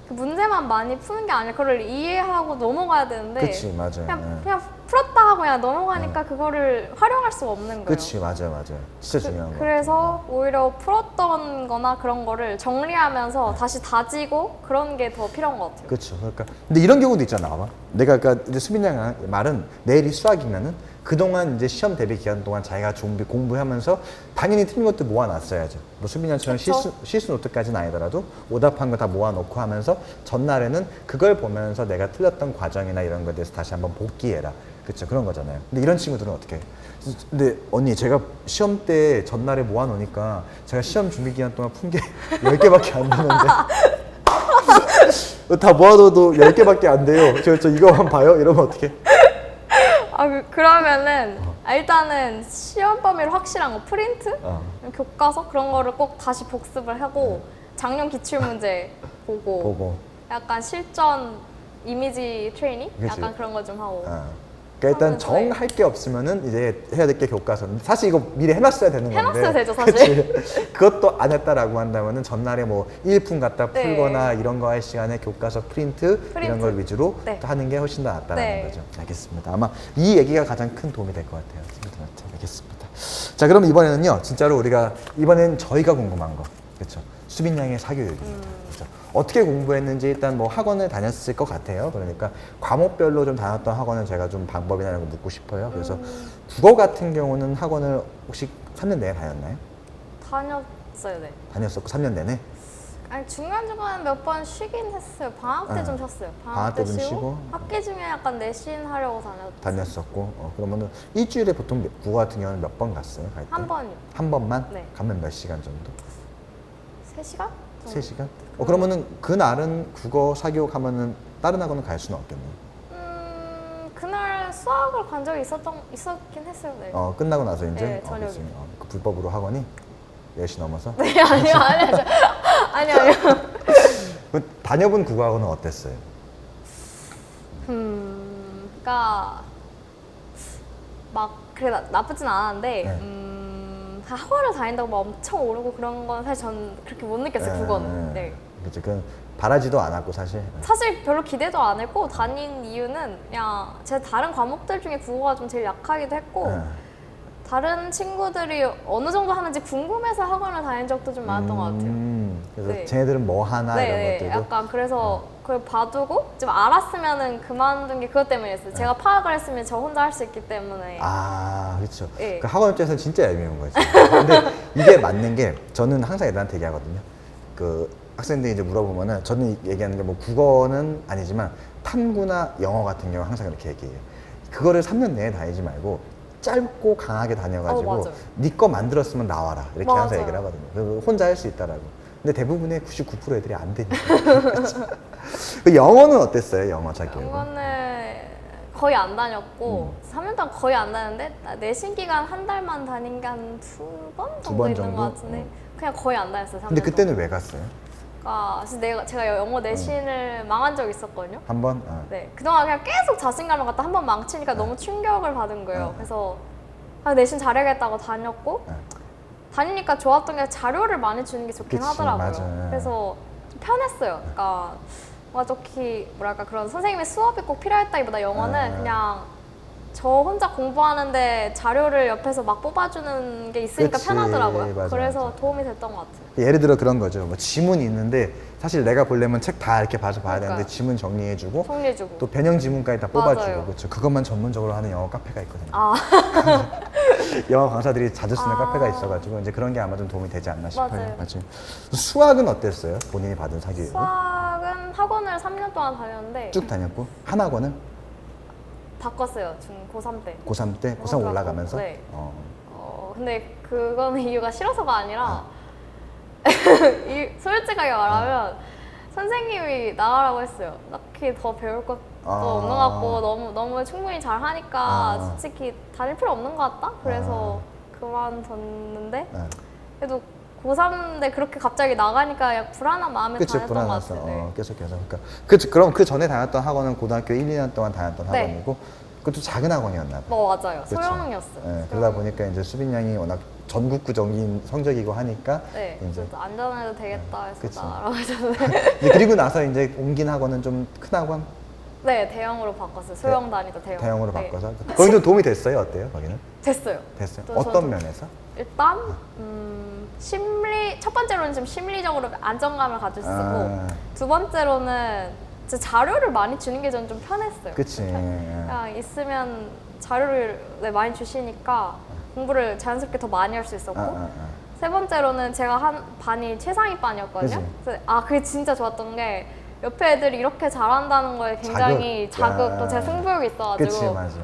그 문제만 많이 푸는 게 아니라 그걸 이해하고 넘어가야 되는데 그치, 맞아요. 그냥 풀었다 하고 그냥 넘어가니까 그거를 활용할 수가 없는 거예요. 그치, 맞아요. 진짜 중요한 거. 그래서 오히려 풀었던 거나 그런 거를 정리하면서 다시 다지고 그런 게 더 필요한 것 같아요. 그렇죠. 그러니까 근데 이런 경우도 있잖아. 아마 내가 아까 이제 수빈 양 말은 내일이 수학이면은 그동안 이제 시험 대비 기간 동안 자기가 공부하면서 당연히 틀린 것도 모아놨어야죠. 뭐 수빈 양처럼 실수 노트까지는 아니더라도 오답한 거 다 모아놓고 하면서 전날에는 그걸 보면서 내가 틀렸던 과정이나 이런 거에 대해서 다시 한번 복기해라. 그렇죠. 그런 거잖아요. 근데 이런 친구들은 어떻게 해? 근데 언니 제가 시험 때 전날에 모아놓으니까 제가 시험 준비 기간 동안 푼게 10개밖에 안 되는데 다 모아둬도 10개밖에 안 돼요. 저 이거만 봐요? 이러면 어떻게? 그러면은 일단은 시험 범위를 확실한 거 프린트, 교과서 그런 거를 꼭 다시 복습을 하고 작년 기출문제 보고 약간 실전 이미지 트레이닝 그치. 약간 그런 거 좀 하고. 그러니까 일단 하면 정할 게 없으면은 이제 해야 될 게 교과서. 사실 이거 미리 해놨어야 되는 건데. 해놨어야 되죠, 사실. 그치? 그것도 안 했다라고 한다면은 전날에 뭐 1분 갖다 네. 풀거나 이런 거 할 시간에 교과서 프린트 이런 걸 위주로 네. 하는 게 훨씬 더 낫다라는 네. 거죠. 알겠습니다. 아마 이 얘기가 가장 큰 도움이 될 것 같아요. 친구들한테. 알겠습니다. 자, 그럼 이번에는요. 진짜로 우리가 이번엔 저희가 궁금한 거. 그렇죠. 수빈 양의 사교육입니다. 그렇죠. 어떻게 공부했는지 일단 뭐 학원을 다녔을 것 같아요. 그러니까 과목별로 좀 다녔던 학원은 제가 좀 방법이나 이런 거 묻고 싶어요. 그래서 국어 같은 경우는 학원을 혹시 3년 내에 다녔나요? 다녔어요, 네. 다녔었고 3년 내내? 아니 중간중간 몇 번 쉬긴 했어요. 방학 때 좀 쉬었어요. 방학 때좀 쉬고? 학기 중에 약간 내신 하려고 다녔었고 그러면은 일주일에 보통 국어 같은 경우는 몇 번 갔어요? 갈 때? 한 번이요. 한 번만? 네. 가면 몇 시간 정도? 3시간? 3시간? 그러면은 그날은 국어 사교육 하면은 다른 학원은 갈 수는 없겠네요. 그날 수학을 간 적이 있었긴 했어요. 네. 끝나고 나서 이제 네, 저녁에. 그치. 그 불법으로 학원이 10시 넘어서? 네, 아니요. 아니요. 그 다녀본 국어 학원은 어땠어요? 그러니까 막 그래 나쁘진 않았는데 네. 학원을 다닌다고 막 엄청 오르고 그런 건 사실 전 그렇게 못 느꼈어요. 국어는. 네. 그치. 그 바라지도 않았고 사실. 사실 별로 기대도 안 했고 다닌 이유는 그냥 제 다른 과목들 중에 국어가 좀 제일 약하기도 했고 네. 다른 친구들이 어느 정도 하는지 궁금해서 학원을 다닌 적도 좀 많았던 것 같아요. 그래서 네. 쟤네들은 뭐 하나 이런 네, 것들도. 약간 그래서 그걸 봐두고 좀 알았으면은 그만둔 게 그것 때문이었어요. 제가 파악을 했으면 저 혼자 할 수 있기 때문에. 그렇죠. 네. 그 학원 입장에서는 진짜 얄미운 거지. 근데 이게 맞는 게 저는 항상 애들한테 얘기하거든요. 그 학생들이 이제 물어보면은 저는 얘기하는 게 뭐 국어는 아니지만 탐구나 영어 같은 경우 항상 이렇게 얘기해요. 그거를 3년 내에 다니지 말고 짧고 강하게 다녀가지고 맞아요. 네 거 만들었으면 나와라 이렇게 맞아요. 항상 얘기를 하거든요. 그래서 혼자 할 수 있다라고. 근데 대부분의 99% 애들이 안 되니까. 그 영어는 어땠어요? 영어 자격은? 영어는 거의 안 다녔고 3년 동안 거의 안 다녔는데 내신 기간 한 달만 다닌 게 한 2번 두 정도 번 있는 정도? 것 같은데 그냥 거의 안 다녔어요. 3년 근데 그때는 왜 갔어요? 그래서 제가 영어 내신을 망한 적이 있었거든요. 한 번? 네, 그동안 그냥 계속 자신감을 갖다 한 번 망치니까 너무 충격을 받은 거예요. 그래서 내신 잘해야겠다고 다녔고 다니니까 좋았던 게 자료를 많이 주는 게 좋긴 그치, 하더라고요. 맞아. 그래서 좀 편했어요. 그러니까 뭔가 좋게 뭐랄까 그런 선생님의 수업이 꼭 필요했다기보다 영어는 그냥 저 혼자 공부하는데 자료를 옆에서 막 뽑아주는 게 있으니까 그치, 편하더라고요. 맞아, 그래서 맞아. 도움이 됐던 것 같아요. 예를 들어 그런 거죠. 뭐 지문이 있는데 사실 내가 보려면 책 다 이렇게 봐서 봐야 그러니까요. 되는데 지문 정리해주고 정리해주고. 또 변형 지문까지 다 뽑아주고 맞아요. 그렇죠. 그것만 전문적으로 하는 영어 카페가 있거든요. 아, 영어 강사들이 자주 쓰는 카페가 있어가지고 이제 그런 게 아마 좀 도움이 되지 않나 싶어요. 맞아요. 수학은 어땠어요? 본인이 받은 사교육은? 수학은 학원을 3년 동안 다녔는데 쭉 다녔고 한 학원은 바꿨어요. 고3 때. 고3 때 고3 바꿨고, 올라가면서 네. 어. 근데 그거는 이유가 싫어서가 아니라 솔직하게 말하면 선생님이 나가라고 했어요. 딱히 더 배울 것도 없는 것 같고 너무 충분히 잘 하니까 솔직히 다닐 필요 없는 것 같다. 그래서 그만뒀는데 그래도 고3 때 그렇게 갑자기 나가니까 그냥 불안한 마음에 그치, 다녔던 것 불안해서 같아요. 네. 계속해서 그러니까 그럼 그 전에 다녔던 학원은 고등학교 1, 2년 동안 다녔던 네. 학원이고 그것도 작은 학원이었나 봐요. 맞아요. 그쵸? 소형이었어요. 네, 그러다 보니까 이제 수빈 양이 워낙 전국구적인 성적이고 하니까 네, 이제 그래서 안전해도 되겠다 해서 그치. 나가셨는데 이제 그리고 나서 이제 옮긴 학원은 좀 큰 학원 네, 대형으로 바꿨어요. 소형 다니다 대형. 대형으로 네. 바꿔서 거기도 도움이 됐어요? 어때요? 거기는? 됐어요. 됐어요. 또 어떤 저도 면에서? 일단 첫 번째로는 좀 심리적으로 안정감을 가질 수 있고 두 번째로는 제 자료를 많이 주는 게 저는 좀 편했어요. 그치. 그냥 있으면 자료를 많이 주시니까 공부를 자연스럽게 더 많이 할 수 있었고 세 번째로는 제가 한 반이 최상위 반이었거든요. 그치. 그래서 그게 진짜 좋았던 게 옆에 애들이 이렇게 잘한다는 거에 굉장히 자극, 또 제 승부욕이 있어가지고 그치, 맞아.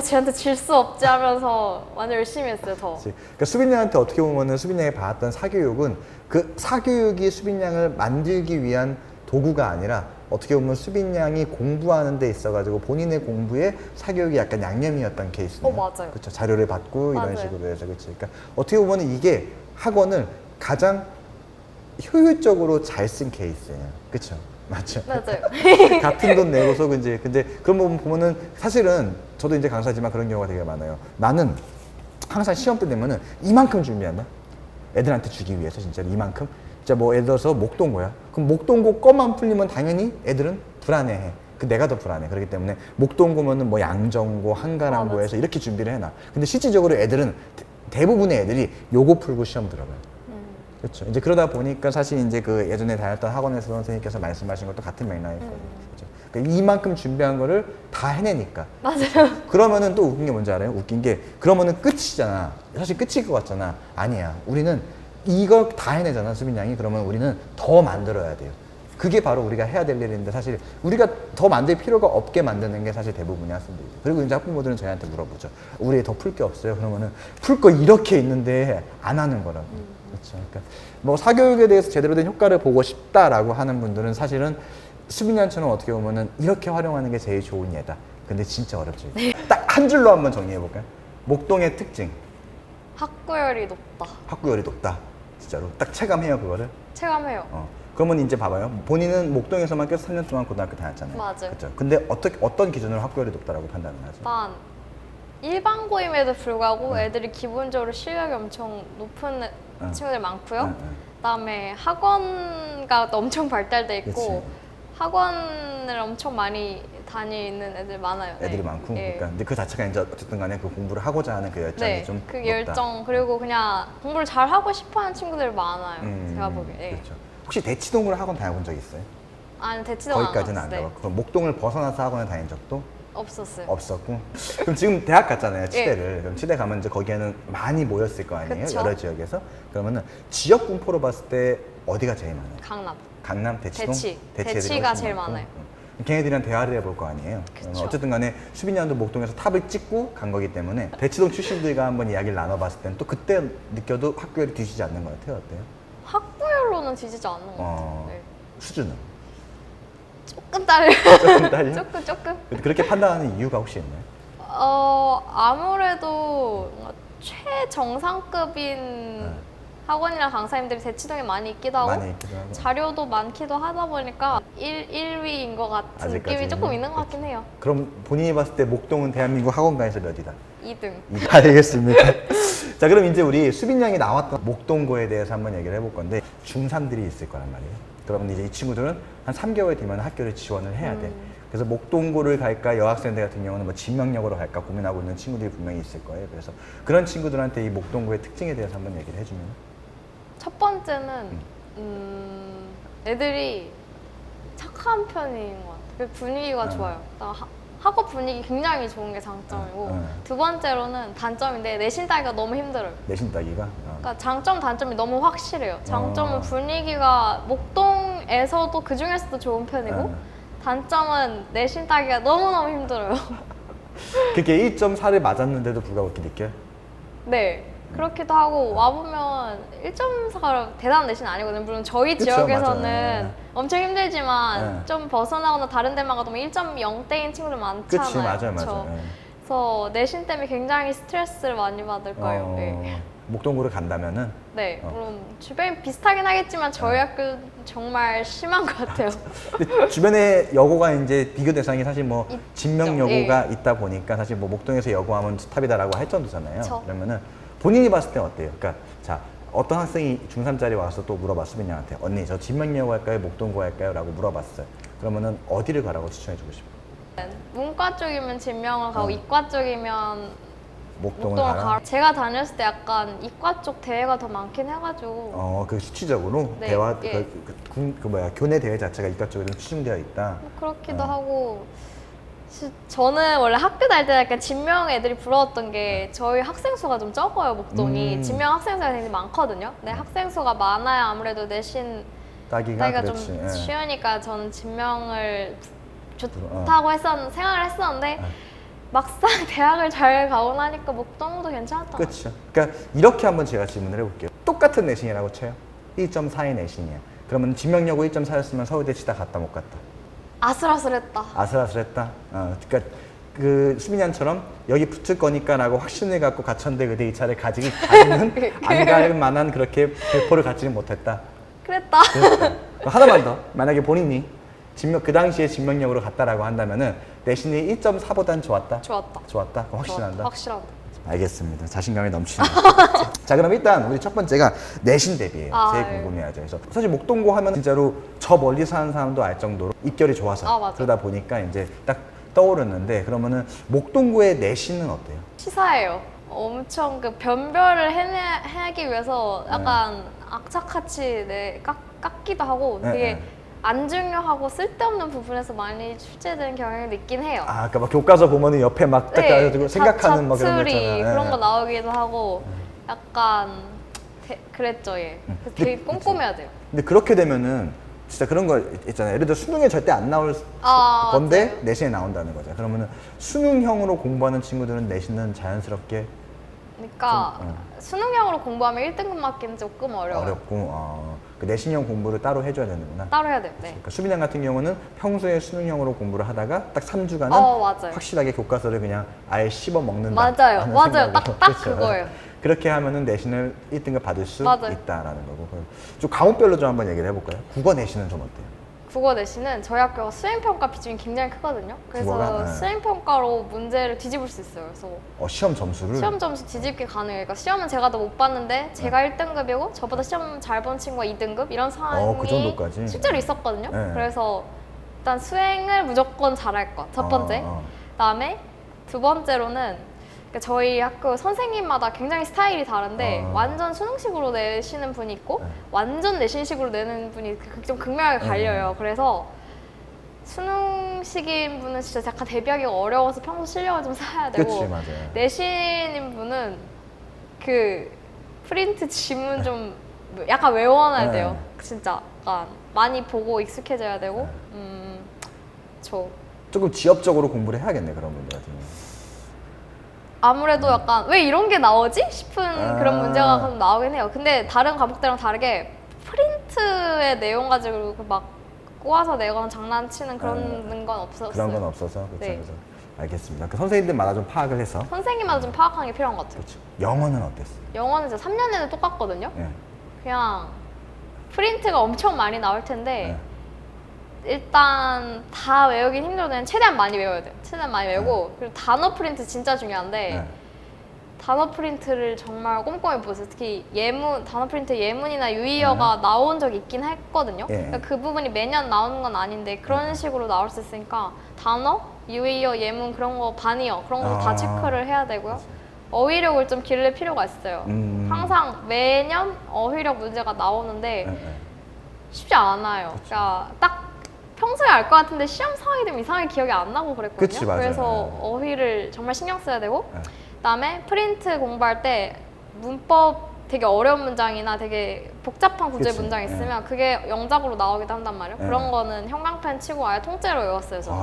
쟤한테 질 수 없지 하면서 완전 열심히 했어요, 더. 그치. 그러니까 수빈 양한테 어떻게 보면은 수빈 양이 받았던 사교육은 그 사교육이 수빈 양을 만들기 위한 도구가 아니라 어떻게 보면 수빈 양이 공부하는 데 있어가지고 본인의 공부에 사교육이 약간 양념이었던 케이스네요. 맞아요. 그렇죠. 자료를 받고 이런 맞아요. 식으로 해서 그렇지. 그러니까 어떻게 보면 이게 학원을 가장 효율적으로 잘 쓴 케이스예요. 그렇죠. 맞죠. 맞아요. 같은 돈 내고서 이제 근데 그런 부분 보면은 사실은 저도 이제 강사지만 그런 경우가 되게 많아요. 나는 항상 시험 때 되면은 이만큼 준비한다. 애들한테 주기 위해서 진짜로 이만큼. 진짜 뭐 예를 들어서 목동고야. 그럼 목동고 거만 풀리면 당연히 애들은 불안해해. 내가 더 불안해. 그렇기 때문에 목동고면은 뭐 양정고, 한가람고에서 이렇게 준비를 해놔. 근데 실질적으로 애들은 대부분의 애들이 요거 풀고 시험 들어가요. 그렇죠. 이제 그러다 보니까 사실 이제 그 예전에 다녔던 학원에서 선생님께서 말씀하신 것도 같은 맥락이거든요. 그렇죠. 그러니까 이만큼 준비한 거를 다 해내니까. 맞아요. 그러면은 또 웃긴 게 뭔지 알아요? 웃긴 게 그러면은 끝이잖아. 사실 끝일 것 같잖아. 아니야. 우리는 이걸 다 해내잖아, 수빈 양이. 그러면 우리는 더 만들어야 돼요. 그게 바로 우리가 해야 될 일인데, 사실 우리가 더 만들 필요가 없게 만드는 게 사실 대부분의 학생들이죠. 그리고 이제 학부모들은 저희한테 물어보죠. 우리 더 풀 게 없어요? 그러면은 풀 거 이렇게 있는데 안 하는 거라고. 그렇죠. 그러니까 뭐 사교육에 대해서 제대로 된 효과를 보고 싶다라고 하는 분들은 사실은 수빈 양처럼 어떻게 보면은 이렇게 활용하는 게 제일 좋은 예다. 근데 진짜 어렵죠. 딱 한 줄로 한번 정리해 볼까요? 목동의 특징. 학구열이 높다. 학구열이 높다. 진짜로 딱 체감해요, 그거를. 체감해요. 그러면 이제 봐봐요. 본인은 목동에서만 계속 3년 동안 고등학교 다녔잖아요. 맞아요. 그렇죠. 근데 어떤 기준으로 학구열이 높다라고 판단을 하죠? 일단 일반고임에도 불구하고 애들이 기본적으로 실력이 엄청 높은 친구들 많고요. 그다음에 학원가 엄청 발달돼 있고 그치. 학원을 엄청 많이 다니는 애들 많아요. 애들이 네. 많고. 예. 그러니까 근데 그 자체가 이제 어쨌든 간에 그 공부를 하고자 하는 그 열정이 네, 좀 그 높다. 열정 그리고 그냥 공부를 잘 하고 싶어하는 친구들 많아요. 제가 보기에. 예. 그렇죠. 혹시 대치동으로 학원 다녀본 적 있어요? 아니 대치동 거기까지는 안 네. 가고. 그럼 목동을 벗어나서 학원을 다닌 적도 없었어요. 없었고. 그럼 지금 대학 갔잖아요, 치대를. 그럼 치대 가면 이제 거기에는 많이 모였을 거 아니에요? 그쵸. 여러 지역에서. 그러면은 지역 분포로 봤을 때 어디가 제일 많아요? 강남. 강남, 대치동? 대치. 애들이 대치가 훨씬 제일 많고. 많아요. 걔네들이랑 대화를 해볼 거 아니에요? 그쵸. 어쨌든 간에 수빈이 형도 목동에서 탑을 찍고 간 거기 때문에 대치동 출신들과 한번 이야기를 나눠봤을 때는 또 그때 느껴도 학교열이 뒤지지 않는 것 같아요. 어때요? 학구열로는 뒤지지 않는 것 같아요. 네. 수준은? 조금 딸려. 조금 딸려? 조금. 그렇게 판단하는 이유가 혹시 있나요? 아무래도 최정상급인 학원이랑 강사님들이 대치동에 많이 있기도 하고 많이 있기도 하고. 자료도 많기도 하다 보니까 1위인 것 같은 느낌이 아직까지는? 조금 있는 것 같긴 해요. 그럼 본인이 봤을 때 목동은 대한민국 학원가에서 몇이다? 2등. 알겠습니다. 자, 그럼 이제 우리 수빈 양이 나왔던 목동고에 대해서 한번 얘기를 해볼 건데 중3들이 있을 거란 말이에요. 그러면 이제 이 친구들은 한 3개월 뒤면 학교를 지원을 해야 돼. 그래서 목동고를 갈까, 여학생들 같은 경우는 뭐 진명역으로 갈까 고민하고 있는 친구들이 분명히 있을 거예요. 그래서 그런 친구들한테 이 목동고의 특징에 대해서 한번 얘기를 해주면. 첫 번째는 애들이 착한 편인 것 같아요. 그 분위기가 좋아요. 학업 분위기 굉장히 좋은 게 장점이고 두 번째로는 단점인데 내신 따기가 너무 힘들어요. 내신 따기가? 그러니까 장점 단점이 너무 확실해요. 장점은 분위기가 목동에서도 그 중에서도 좋은 편이고 단점은 내신 따기가 너무너무 힘들어요. 그게 1.4를 맞았는데도 불구하고 그렇게 느껴요? 네. 그렇기도 하고 와보면 1.4가 대단한 내신 아니거든요. 물론 저희 그쵸, 지역에서는 맞아요. 엄청 힘들지만 네. 좀 벗어나거나 다른 데만 가도 1.0대인 친구들 많잖아요. 그치, 맞아요, 그쵸? 맞아요. 예. 그래서 내신 때문에 굉장히 스트레스를 많이 받을 거예요. 네. 목동고를 간다면은 네, 물론 주변이 비슷하긴 하겠지만 저희 학교 정말 심한 것 같아요. 근데 주변에 여고가 이제 비교 대상이 사실 뭐 있죠. 진명 여고가 있다 보니까 사실 뭐 목동에서 여고하면 탑이다라고 할 정도잖아요. 그쵸. 그러면은 본인이 봤을 때 어때요? 그러니까 자 어떤 학생이 중3짜리 와서 또 물어봤어 수빈 양한테 언니 저 진명 여고 할까요? 목동고 할까요? 라고 물어봤어요. 그러면은 어디를 가라고 추천해주고 싶어요? 문과 쪽이면 진명을 가고 이과 쪽이면 목동을 목동을 가라? 가라. 제가 다녔을 때 약간 이과 쪽 대회가 더 많긴 해가지고 그 수치적으로 네, 대화 예. 교내 대회 자체가 이과 쪽에 좀 치중되어 있다. 뭐 그렇기도 하고 저는 원래 학교 다닐 때 약간 진명 애들이 부러웠던 게 저희 학생 수가 좀 적어요 목동이. 진명 학생 수가 굉장히 많거든요. 근데 학생 수가 많아야 아무래도 내신 따기가 좀 그렇지. 예. 쉬우니까 저는 진명을 좋다고 생각을 했었는데 막상 대학을 잘 가고 나니까 목동도 괜찮았던 것 같아요. 그렇죠. 그러니까 이렇게 한번 제가 질문을 해볼게요. 똑같은 내신이라고 쳐요. 1.4의 내신이야. 그러면 진명여고 1.4였으면 서울대 치다 갔다 못 갔다. 아슬아슬했다. 아슬아슬했다. 그러니까 그 수빈양처럼 여기 붙을 거니까라고 확신을 갖고 가천대 의대 2차를 가지는 안 갈 만한 그렇게 배포를 갖지는 못했다. 그랬다. 하나만 더. 만약에 본인이 그 당시에 진명역으로 갔다라고 한다면은 내신이 1.4보단 좋았다. 좋았다. 좋았다. 그럼 확신한다. 확실하다. 알겠습니다. 자신감이 넘치네요. 자, 그럼 일단 우리 첫 번째가 내신 대비예요. 제일 예. 궁금해하죠. 그래서 사실 목동고 하면 진짜로 저 멀리 사는 사람도 알 정도로 입결이 좋아서 맞아. 그러다 보니까 이제 딱 떠오르는데 그러면은 목동고의 내신은 어때요? 치사해요. 엄청 그 변별을 해내기 위해서 약간 악착같이 깎기도 하고 네, 되게 네. 안 중요하고 쓸데없는 부분에서 많이 출제되는 경향도 있긴 해요. 그러니까 막 교과서 보면은 옆에 막 딱 가지고 생각하는 막 그런 거 사투리 있잖아요. 그런 네. 거 나오기도 하고 약간 그랬죠, 예. 그래서 되게 꼼꼼해야 돼요. 근데 그렇게 되면은 진짜 그런 거 있잖아요. 예를 들어 수능에 절대 안 나올 건데 맞아요. 내신에 나온다는 거죠. 그러면은 수능형으로 공부하는 친구들은 내신은 자연스럽게 그러니까 수능형으로 공부하면 1등급 맞기는 조금 어려워요. 어렵고 그 내신형 공부를 따로 해줘야 되는구나. 따로 해야 돼요. 네. 그러니까 수빈양 같은 경우는 평소에 수능형으로 공부를 하다가 딱 3주간은 맞아요. 확실하게 교과서를 그냥 아예 씹어 먹는다. 맞아요. 하는 맞아요. 생각으로. 딱 그렇죠. 그거예요. 그렇게 하면은 내신을 1등급 받을 수 맞아요. 있다라는 거고. 좀 과목별로 좀 한번 얘기를 해볼까요? 국어 내신은 좀 어때요? 국어 내신은 저희 학교가 수행평가 비중이 굉장히 크거든요. 그래서 국어가? 네. 수행평가로 문제를 뒤집을 수 있어요. 그래서 시험 점수를 시험 점수 뒤집기 가능해요. 그러니까 시험은 제가 더 못 봤는데 제가 1등급이고 저보다 시험 잘 본 친구가 2등급 이런 상황이 그 정도까지? 실제로 있었거든요. 네. 그래서 일단 수행을 무조건 잘할 것. 첫 번째. 그다음에 두 번째로는 그러니까 저희 학교 선생님마다 굉장히 스타일이 다른데 완전 수능식으로 내시는 분이 있고 완전 내신식으로 내는 분이 좀 극명하게 갈려요. 그래서 수능식인 분은 진짜 약간 대비하기가 어려워서 평소 실력을 좀 쌓아야 되고 그치, 맞아요. 내신인 분은 그 프린트 지문 좀 약간 외워놔야 돼요. 진짜 약간 많이 보고 익숙해져야 되고 조금 지엽적으로 공부를 해야겠네, 그런 분들 같은 경우. 아무래도 약간 왜 이런 게 나오지 싶은 그런 문제가 좀 나오긴 해요. 근데 다른 과목들랑 다르게 프린트의 내용 가지고 막 꼬아서 내거나 장난치는 그런 건 없었어요. 그런 건 없어서 그렇죠. 네. 그래서 알겠습니다. 그 선생님들마다 좀 파악을 해서. 선생님마다 좀 파악하는 게 필요한 것 같아요. 그렇죠. 영어는 어땠어요? 영어는 진짜 3년 내내 똑같거든요. 예. 그냥 프린트가 엄청 많이 나올 텐데 네. 일단 다 외우긴 힘들어도 최대한 많이 외워야 돼요. 최대한 많이 외우고 그리고 단어 프린트 진짜 중요한데 네. 단어 프린트를 정말 꼼꼼히 보세요. 특히 단어 프린트 예문이나 유의어가 나온 적이 있긴 했거든요. 예. 그러니까 그 부분이 매년 나오는 건 아닌데 그런 식으로 나올 수 있으니까 단어, 유의어, 예문 그런 거 반의어 그런 거 다 체크를 해야 되고요. 어휘력을 좀 기를 필요가 있어요. 항상 매년 어휘력 문제가 나오는데 쉽지 않아요. 그러니까 딱 평소에 알 것 같은데 시험 상황이 되면 이상하게 기억이 안 나고 그랬거든요. 그치, 맞아요. 그래서 네. 어휘를 정말 신경 써야 되고 네. 그다음에 프린트 공부할 때 문법 되게 어려운 문장이나 되게 복잡한 구조의 그치, 문장이 네. 있으면 그게 영작으로 나오기도 한단 말이에요. 네. 그런 거는 형광펜 치고 아예 통째로 외웠어요. 저는.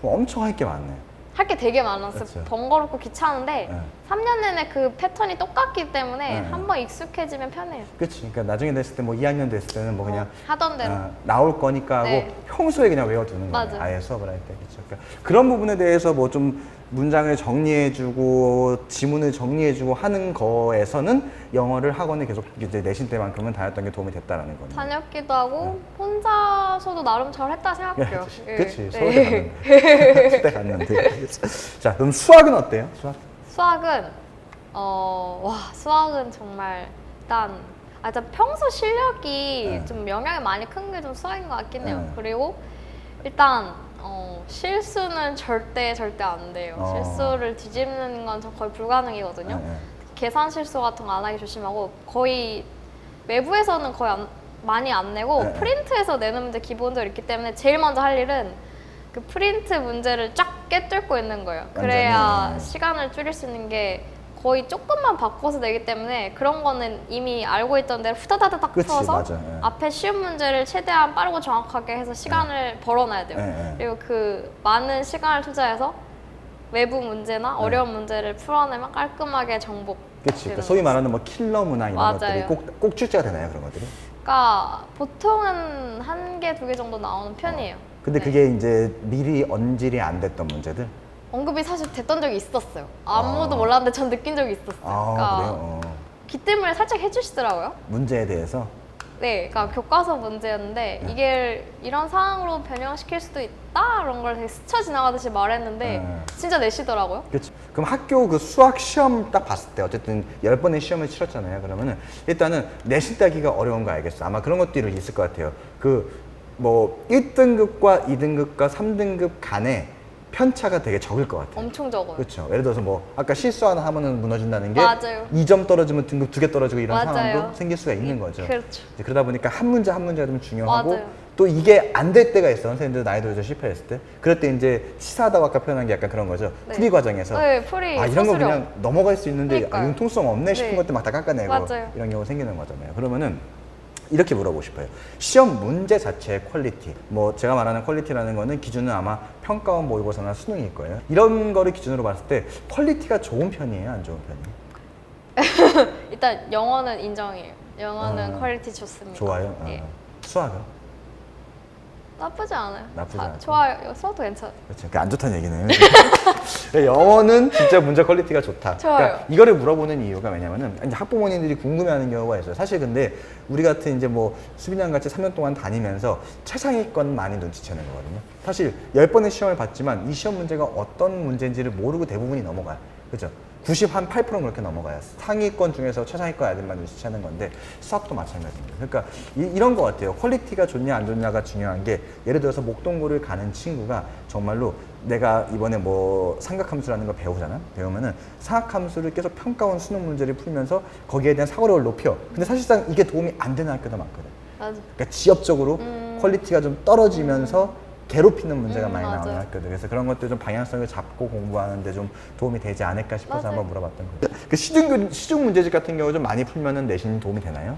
그럼 엄청 할 게 많네. 할 게 되게 많았어요. 그쵸. 번거롭고 귀찮은데 네. 3년 내내 그 패턴이 똑같기 때문에 네. 한번 익숙해지면 편해요. 그치. 그러니까 나중에 됐을 때 뭐 2학년 됐을 때는 뭐 그냥 하던 대로. 나올 거니까 하고 네. 평소에 그냥 외워두는 거예요. 맞아요. 아예 수업을 할 때. 그쵸. 그러니까 그런 부분에 대해서 뭐 좀 문장을 정리해주고 지문을 정리해주고 하는 거에서는 영어를 학원에 계속 이제 내신 때만큼은 다녔던 게 도움이 됐다라는 거네요. 다녔기도 하고 혼자서도 나름 잘했다 생각해요. 예. 그치. 네. 서울대 갔는데. 자, 그럼 수학은 어때요? 수학은 수학은 정말 일단 평소 실력이 네. 좀 영향이 많이 큰 게 좀 수학인 것 같긴 해요. 네. 그리고 일단 실수는 절대 안 돼요. 실수를 뒤집는 건 거의 불가능이거든요. 네. 계산 실수 같은 거 안 하기 조심하고 거의 외부에서는 거의 많이 안 내고 네. 프린트에서 내는 문제 기본적으로 있기 때문에 제일 먼저 할 일은 그 프린트 문제를 쫙 깨뚫고 있는 거예요. 그래야 완전히. 시간을 줄일 수 있는 게 거의 조금만 바꿔서 내기 때문에 그런 거는 이미 알고 있던 대로 후다다닥 그치, 풀어서 맞아. 예. 앞에 쉬운 문제를 최대한 빠르고 정확하게 해서 시간을 벌어놔야 돼요. 예. 그리고 그 많은 시간을 투자해서 외부 문제나 어려운 문제를 풀어내면 깔끔하게 정복. 그치. 그러니까 소위 말하는 뭐 킬러 문항 이런 맞아요. 것들이 꼭 출제가 되나요, 그런 것들이? 그러니까 보통은 1개, 2개 정도 나오는 편이에요. 근데 네. 그게 이제 미리 언질이 안 됐던 문제들? 언급이 사실 됐던 적이 있었어요. 아무도 몰랐는데 전 느낀 적이 있었어요. 그러니까 그래요? 기뜸을 살짝 해주시더라고요. 문제에 대해서? 네, 그러니까 교과서 문제였는데 이게 이런 상황으로 변형시킬 수도 있다 이런 걸 되게 스쳐 지나가듯이 말했는데 진짜 내시더라고요. 그치. 그럼 학교 그 수학 시험 딱 봤을 때 어쨌든 10번의 시험을 치렀잖아요. 그러면은 일단은 내신 따기가 어려운 거 알겠어. 아마 그런 것들이 있을 것 같아요. 그 뭐 1등급과 2등급과 3등급 간에 편차가 되게 적을 것 같아요. 엄청 적어요. 그렇죠. 예를 들어서 뭐 아까 실수 하나 하면은 무너진다는 게 맞아요. 2점 떨어지면 등급 2개 떨어지고 이런 맞아요. 상황도 생길 수가 있는 거죠. 그렇죠. 이제 그러다 보니까 한 문제 한 문제가 좀 중요하고 맞아요. 또 이게 안 될 때가 있어. 선생님들 나이 들어서 실패했을 때. 그럴 때 이제 시사하다고 아까 표현한 게 약간 그런 거죠. 네. 풀이 과정에서 네, 풀이 아 이런 거 서술형. 그냥 넘어갈 수 있는데 그러니까요. 융통성 없네 싶은 네. 것들 막 다 깎아내고 맞아요. 이런 경우 생기는 거잖아요. 그러면은 이렇게 물어보고 싶어요. 시험 문제 자체의 퀄리티. 뭐 제가 말하는 퀄리티라는 거는 기준은 아마 평가원 모의고사나 수능일 거예요. 이런 거를 기준으로 봤을 때 퀄리티가 좋은 편이에요, 안 좋은 편이에요? 일단 영어는 인정이에요. 영어는 퀄리티 좋습니다. 좋아요. 예. 수학은? 나쁘지 않아요. 나쁘지 않고. 좋아요. 수업도 괜찮아요. 그렇죠. 그러니까 안 좋다는 얘기네요. 영어는 진짜 문제 퀄리티가 좋다. 좋아요. 그러니까 이거를 물어보는 이유가 왜냐면은 이제 학부모님들이 궁금해하는 경우가 있어요. 사실 근데 우리 같은 이제 뭐 수빈양 같이 3년 동안 다니면서 최상위권 많이 눈치채는 거거든요. 사실 10번의 시험을 봤지만 이 시험 문제가 어떤 문제인지를 모르고 대부분이 넘어가요. 그죠? 98% 그렇게 넘어가요. 상위권 중에서 최상위권 아이들만 눈치채는 건데 수학도 마찬가지입니다. 그러니까 이런 것 같아요. 퀄리티가 좋냐 안 좋냐가 중요한 게 예를 들어서 목동고를 가는 친구가 정말로 내가 이번에 뭐 삼각함수라는 거 배우면은 삼각함수를 계속 평가원 수능 문제를 풀면서 거기에 대한 사고력을 높여. 근데 사실상 이게 도움이 안 되는 학교도 많거든. 맞아. 그러니까 지역적으로 퀄리티가 좀 떨어지면서 괴롭히는 문제가 많이 맞아요. 나오는 학교들. 그래서 그런 것들 좀 방향성을 잡고 공부하는데 좀 도움이 되지 않을까 싶어서 맞아요. 한번 물어봤던 거예요. 그 시중 문제집 같은 경우 좀 많이 풀면은 내신 도움이 되나요?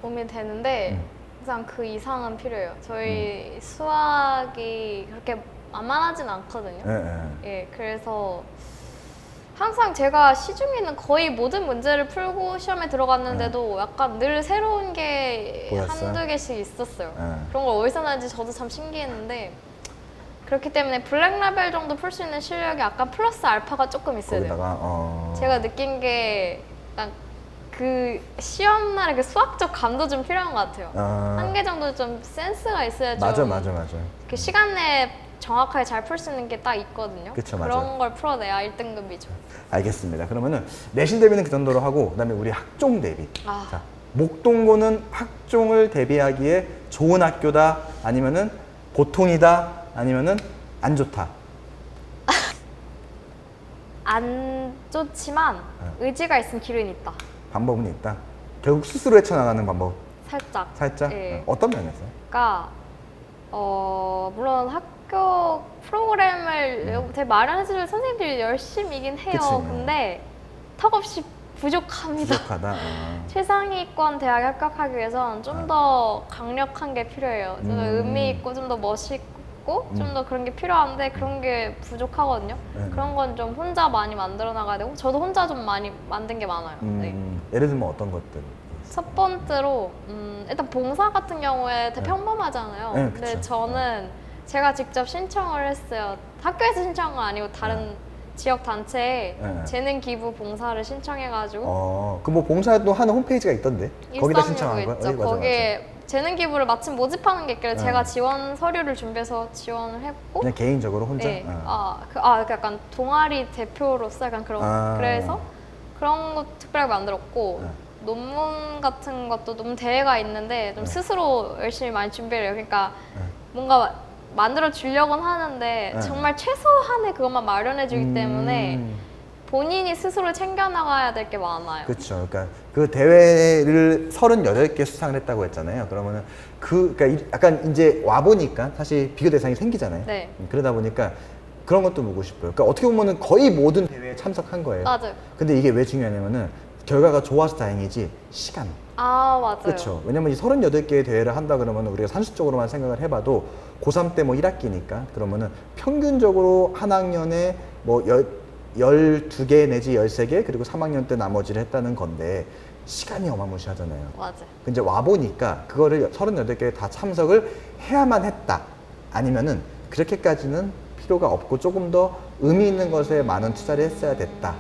도움이 되는데 항상 그 이상은 필요해요. 저희 수학이 그렇게 만만하진 않거든요. 예, 예. 예, 그래서 항상 제가 시중에는 거의 모든 문제를 풀고 시험에 들어갔는데도 약간 늘 새로운 게 보였어요? 한두 개씩 있었어요. 예. 그런 걸 어디서 나는지 저도 참 신기했는데 그렇기 때문에 블랙라벨 정도 풀 수 있는 실력이 약간 플러스 알파가 조금 있어야 돼요. 거기다가 제가 느낀 게 약간 그 시험 날의 그 수학적 감도 좀 필요한 것 같아요. 한 개 정도 좀 센스가 있어야 좀 맞아. 그 시간 내에 정확하게 잘 풀 수 있는 게 딱 있거든요. 그쵸, 그런 맞아요. 걸 풀어내야 1등급이죠. 알겠습니다. 그러면은 내신 대비는 그 정도로 하고 그다음에 우리 학종 대비. 아. 자, 목동고는 학종을 대비하기에 좋은 학교다 아니면은 보통이다 아니면은 안 좋다. 안 좋지만 의지가 있으면 길은 있다. 방법은 있다. 결국 스스로 헤쳐나가는 방법. 살짝. 살짝 예. 어떤 면에서? 그러니까 물론 학교 프로그램을 되게 마련해줄 선생님들이 열심히긴 해요. 그치. 근데 턱없이 부족합니다. 부족하다. 최상위권 대학에 합격하기 위해서는 좀 더 강력한 게 필요해요. 좀 더 의미 있고 좀 더 멋있고 좀 더 그런 게 필요한데 그런 게 부족하거든요. 그런 건 좀 혼자 많이 만들어 나가야 되고 저도 혼자 좀 많이 만든 게 많아요. 네. 예를 들면 어떤 것들? 첫 번째로 일단 봉사 같은 경우에 되게 평범하잖아요. 네, 근데 그쵸. 저는 제가 직접 신청을 했어요. 학교에서 신청한 건 아니고 다른 지역 단체에 네. 재능 기부 봉사를 신청해가지고 그 뭐 봉사활동 하는 홈페이지가 있던데. 거기다 136 신청한 거야? 있죠. 맞아, 맞아. 거기에 재능 기부를 마침 모집하는 게 있길래 네. 제가 지원 서류를 준비해서 지원을 했고 그냥 개인적으로 혼자? 네. 그 약간 동아리 대표로서 약간 그런 그래서 그런 거 특별하게 만들었고 논문 같은 것도 논문 대회가 있는데 좀 스스로 열심히 많이 준비를 해요. 그러니까 뭔가 만들어 주려고는 하는데 정말 최소한의 그것만 마련해 주기 때문에 본인이 스스로 챙겨나가야 될 게 많아요. 그렇죠. 그러니까 그 대회를 38개 수상을 했다고 했잖아요. 그러면은 그러니까 약간 이제 와 보니까 사실 비교 대상이 생기잖아요. 네. 그러다 보니까 그런 것도 묻고 싶어요. 그러니까 어떻게 보면은 거의 모든 대회에 참석한 거예요. 맞아요. 근데 이게 왜 중요하냐면은 결과가 좋아서 다행이지 시간. 맞아요. 그렇죠. 왜냐면 이 38개의 대회를 한다 그러면 우리가 산술적으로만 생각을 해봐도 고3 때 뭐 1학기니까 그러면은 평균적으로 한 학년에 뭐 12개 내지 13개 그리고 3학년 때 나머지를 했다는 건데 시간이 어마무시하잖아요. 맞아요. 근데 와보니까 그거를 38개에 다 참석을 해야만 했다. 아니면은 그렇게까지는 필요가 없고 조금 더 의미 있는 것에 많은 투자를 했어야 됐다.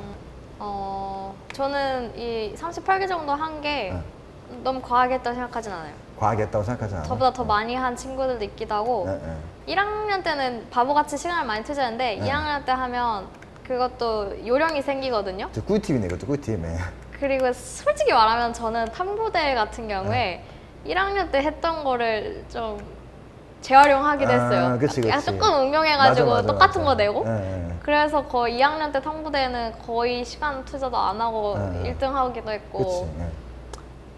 저는 이 38개 정도 한 게 너무 과하게 했다고 생각하진 않아요. 과하게 했다고 생각하지 않아요? 저보다 더 많이 한 친구들도 있기도 하고 1학년 때는 바보같이 시간을 많이 투자했는데 2학년 때 하면 그것도 요령이 생기거든요. 저 꿀팁이네, 이것도 꿀팁. 네. 그리고 솔직히 말하면 저는 탐구대회 같은 경우에 1학년 때 했던 거를 좀 재활용하기도 했어요. 그치. 조금 응용해가지고 맞아, 똑같은 맞아. 거 내고 네. 그래서 거의 2학년 때 탐구대회는 거의 시간 투자도 안 하고 1등 하기도 했고 그치.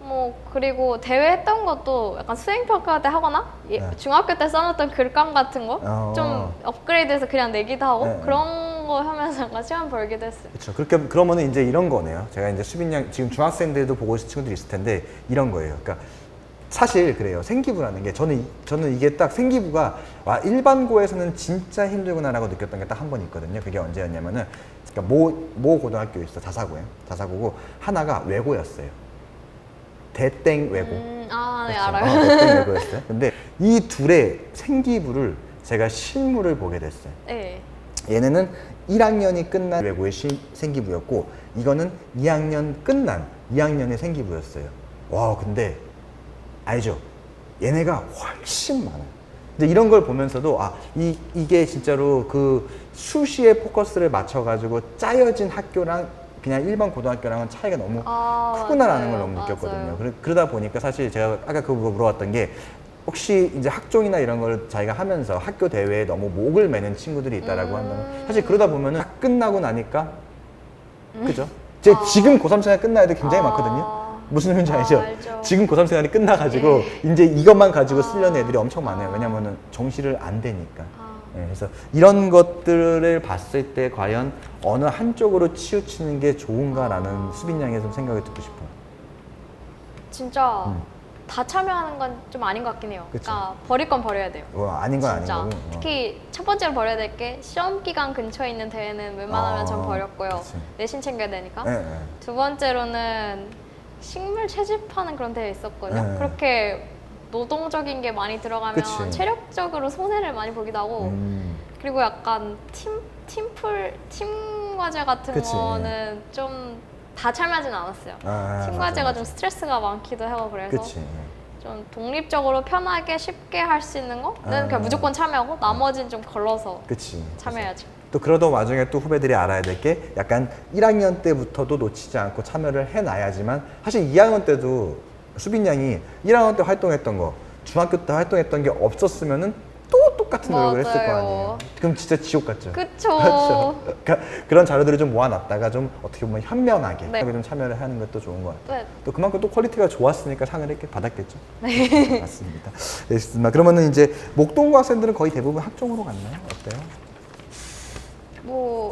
뭐 그리고 대회 했던 것도 약간 수행평가 때 하거나 네. 중학교 때 써놨던 글감 같은 거 좀 어. 업그레이드해서 그냥 내기도 하고 네, 그런 거 하면서 약간 시간 벌기도 했어요. 그렇죠. 그렇게 그러면은 이제 이런 거네요. 제가 이제 수빈양 지금 중학생들도 보고 있을 친구들이 있을 텐데 이런 거예요. 그러니까 사실 그래요. 생기부라는 게 저는 이게 딱 생기부가 와 일반고에서는 진짜 힘들구나라고 느꼈던 게 딱 한 번 있거든요. 그게 언제였냐면은 그러니까 모 고등학교 있어 자사고예요. 자사고고 하나가 외고였어요. 대땡 외고. 네, 그렇죠. 알아요. 대땡 외고였어요. 근데 이 둘의 생기부를 제가 실물을 보게 됐어요. 네. 얘네는 1학년이 끝난 외고의 생기부였고 이거는 2학년 끝난 2학년의 생기부였어요. 와 근데 알죠? 얘네가 훨씬 많아요. 근데 이런 걸 보면서도 이게 진짜로 그 수시에 포커스를 맞춰가지고 짜여진 학교랑 그냥 일반 고등학교랑은 차이가 너무 크구나라는 맞아요. 걸 너무 느꼈거든요. 맞아요. 그러다 보니까 사실 제가 아까 그거 물어봤던 게 혹시 이제 학종이나 이런 걸 자기가 하면서 학교 대회에 너무 목을 매는 친구들이 있다라고 한다면 사실 그러다 보면은 다 끝나고 나니까 그죠? 지금 고3 생활 끝난 애들 굉장히 많거든요. 무슨 의미인지 알죠? 알죠. 지금 고3 생활이 끝나가지고 이제 이것만 가지고 쓰려는 애들이 엄청 많아요. 왜냐면은 정시를 안 되니까. 예, 그래서 이런 것들을 봤을 때 과연 어느 한쪽으로 치우치는 게 좋은가라는 수빈 양의 좀 생각을 듣고 싶어요. 진짜 다 참여하는 건 좀 아닌 것 같긴 해요. 그쵸. 그러니까 버릴 건 버려야 돼요. 아닌 건 아닌 진짜. 거고. 특히 첫 번째로 버려야 될 게 시험 기간 근처에 있는 대회는 웬만하면 전 버렸고요. 그치. 내신 챙겨야 되니까. 예, 예. 두 번째로는 식물 채집하는 그런 대회 있었거든요. 네. 그렇게 노동적인 게 많이 들어가면 그치. 체력적으로 손해를 많이 보기도 하고 그리고 약간 팀 과제 같은 그치. 거는 좀 다 참여하진 않았어요. 팀 과제가 좀 스트레스가 많기도 하고 그래서 그치. 좀 독립적으로 편하게 쉽게 할 수 있는 거는 그냥 무조건 참여하고 나머지는 좀 걸러서 그치. 참여해야죠. 또 그러던 와중에 또 후배들이 알아야 될 게 약간 1학년 때부터도 놓치지 않고 참여를 해놔야지만 사실 2학년 때도 수빈 양이 1학년 때 활동했던 거 중학교 때 활동했던 게 없었으면은 또 똑같은 노력을 했을 거 맞아요. 아니에요. 그럼 진짜 지옥 같죠? 그쵸. 그렇죠. 그러니까 그런 자료들을 좀 모아놨다가 좀 어떻게 보면 현명하게 네. 좀 참여를 하는 것도 좋은 것 같아요. 네. 또 그만큼 또 퀄리티가 좋았으니까 상을 이렇게 받았겠죠. 네. 맞습니다. 네, 그러면은 이제 목동고 학생들은 거의 대부분 학종으로 갔나요? 어때요?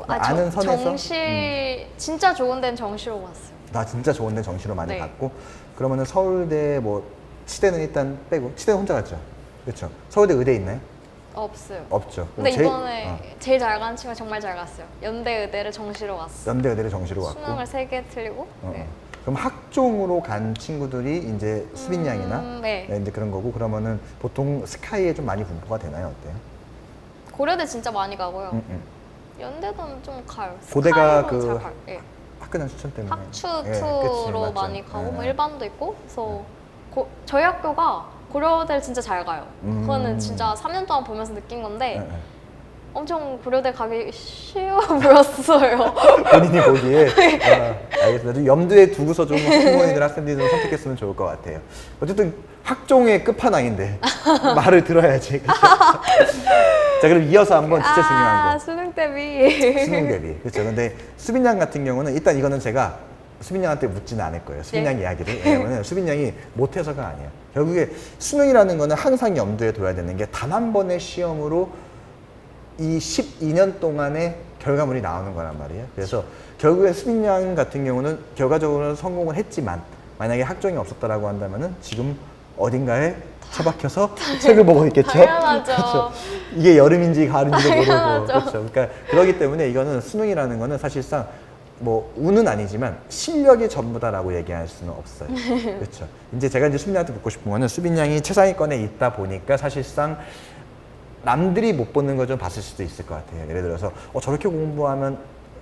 아는 선에서? 정시 진짜 좋은 데는 정시로 갔어요. 나 진짜 좋은 데 정시로 많이 네. 갔고 그러면은 서울대 뭐 치대는 일단 빼고 치대는 혼자 갔죠? 그렇죠. 서울대 의대 있나요? 없어요. 없죠. 근데 제일- 이번에 제일 잘 가는 친구가 정말 잘 갔어요. 연대 의대를 정시로 갔어. 연대 의대를 정시로 갔고 수능을 3개 틀리고. 네. 그럼 학종으로 간 친구들이 이제 수빈 양이나 네. 이제 그런 거고 그러면은 보통 스카이에 좀 많이 분포가 되나요? 어때요? 고려대 진짜 많이 가고요. 음. 연대도 좀 가요. 고대가 스카이는 잘 그 가요. 예. 학교장 추천 때문에 학추 예, 그치, 투로 맞죠. 많이 가고 예, 뭐 예. 일반도 있고 그래서 저희 학교가 고려대를 진짜 잘 가요. 그거는 진짜 3년 동안 보면서 느낀 건데 예, 예. 엄청 고려대 가기 쉬워 보였어요. 본인이 보기에 네. 알겠습니다. 좀 염두에 두고서 좀 학부모님들 학생들이 좀 선택했으면 좋을 것 같아요. 어쨌든 학종의 끝판왕인데 말을 들어야지. 그쵸? 자 그럼 이어서 한번 진짜 중요한 거 수능 대비. 수능 대비. 그렇죠. 근데 수빈 양 같은 경우는 일단 이거는 제가 수빈 양한테 묻지는 않을 거예요. 수빈 네. 양 이야기를. 왜냐면 수빈 양이 못해서가 아니에요. 결국에 수능이라는 거는 항상 염두에 둬야 되는 게 단 한 번의 시험으로 이 12년 동안의 결과물이 나오는 거란 말이에요. 그래서 결국에 수빈 양 같은 경우는 결과적으로는 성공을 했지만 만약에 학종이 없었다라고 한다면은 지금 어딘가에 처박혀서 책을 보고 있겠죠. 당연하죠. 그렇죠. 이게 여름인지 가을인지도 모르고 당연하죠. 그렇죠. 그러니까 그렇기 때문에 이거는 수능이라는 거는 사실상 뭐 운은 아니지만 실력이 전부다라고 얘기할 수는 없어요. 그렇죠. 이제 제가 이제 수빈 양한테 묻고 싶은 거는 수빈 양이 최상위권에 있다 보니까 사실상 남들이 못 보는 걸 좀 봤을 수도 있을 것 같아요. 예를 들어서 저렇게 공부하면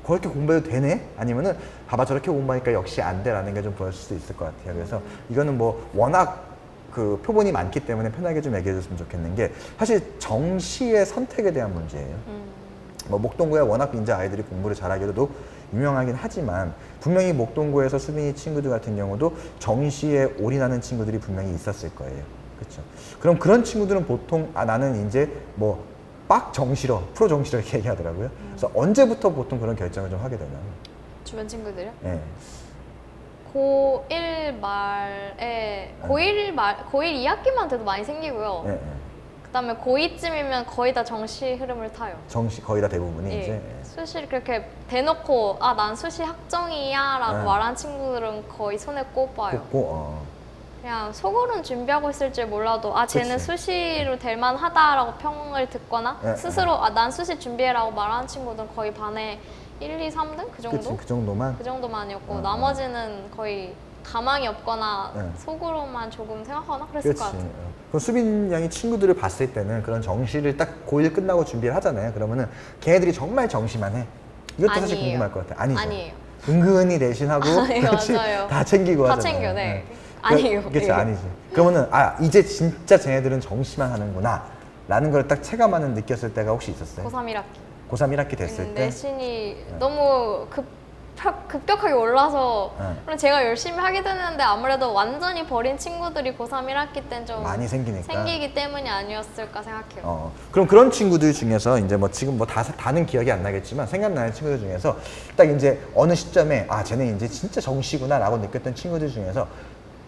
그렇게 공부해도 되네? 아니면은 봐봐 저렇게 공부하니까 역시 안 돼라는 게 좀 보일 수도 있을 것 같아요. 그래서 이거는 뭐 워낙 그 표본이 많기 때문에 편하게 좀 얘기해 줬으면 좋겠는 게 사실 정시의 선택에 대한 문제예요. 뭐 목동고에 워낙 이제 아이들이 공부를 잘하기로도 유명하긴 하지만 분명히 목동고에서 수빈이 친구들 같은 경우도 정시에 올인하는 친구들이 분명히 있었을 거예요. 그렇죠. 그럼 그런 친구들은 보통 나는 이제 뭐 빡 정시로 프로 정시로 이렇게 얘기하더라고요. 그래서 언제부터 보통 그런 결정을 좀 하게 되나요? 주변 친구들이요? 네. 고1 말에 고1 2학기만 돼도 많이 생기고요. 예, 예. 그다음에 고2쯤이면 거의 다 정시 흐름을 타요. 정시 거의 다 대부분이 예. 이제 수시를 그렇게 대놓고 아 난 수시 학종이야라고 네. 말하는 친구들은 거의 손에 꼽아요. 꼽고 그냥 속으로는 준비하고 있을 줄 몰라도 아 쟤는 그치. 수시로 될 만하다라고 평을 듣거나 네, 스스로 아 난 수시 준비해라고 말하는 친구들은 거의 반에 1, 2, 3등? 그 정도? 그치, 그 정도만. 그 정도만이었고 어, 나머지는 거의 가망이 없거나 네. 속으로만 조금 생각하거나 그랬을 그렇지. 것 같아요. 그럼 수빈 양이 친구들을 봤을 때는 그런 정시를 딱 고1 끝나고 준비를 하잖아요. 그러면은 걔네들이 정말 정시만 해. 이것도 사실 아니에요. 궁금할 것 같아. 아니죠. 아니에요. 은근히 내신하고 아니, 그렇지? 맞아요. 다 챙기고 다 하잖아요. 챙겨, 네. 그- 아니에요. 그치, 예. 아니지. 그러면은 아 이제 진짜 쟤네들은 정시만 하는구나 라는 걸 딱 체감하는 느꼈을 때가 혹시 있었어요? 고3 1학기. 고3 1학기 됐을 때? 내신이 너무 급격하게 올라서 네. 물론 제가 열심히 하게 되는데 아무래도 완전히 버린 친구들이 고3 1학기 때는 좀 많이 생기니까. 생기기 때문이 아니었을까 생각해요. 그럼 그런 친구들 중에서 이제 뭐 지금 뭐 다는 기억이 안 나겠지만 생각나는 친구들 중에서 딱 이제 어느 시점에 아 쟤네 이제 진짜 정시구나 라고 느꼈던 친구들 중에서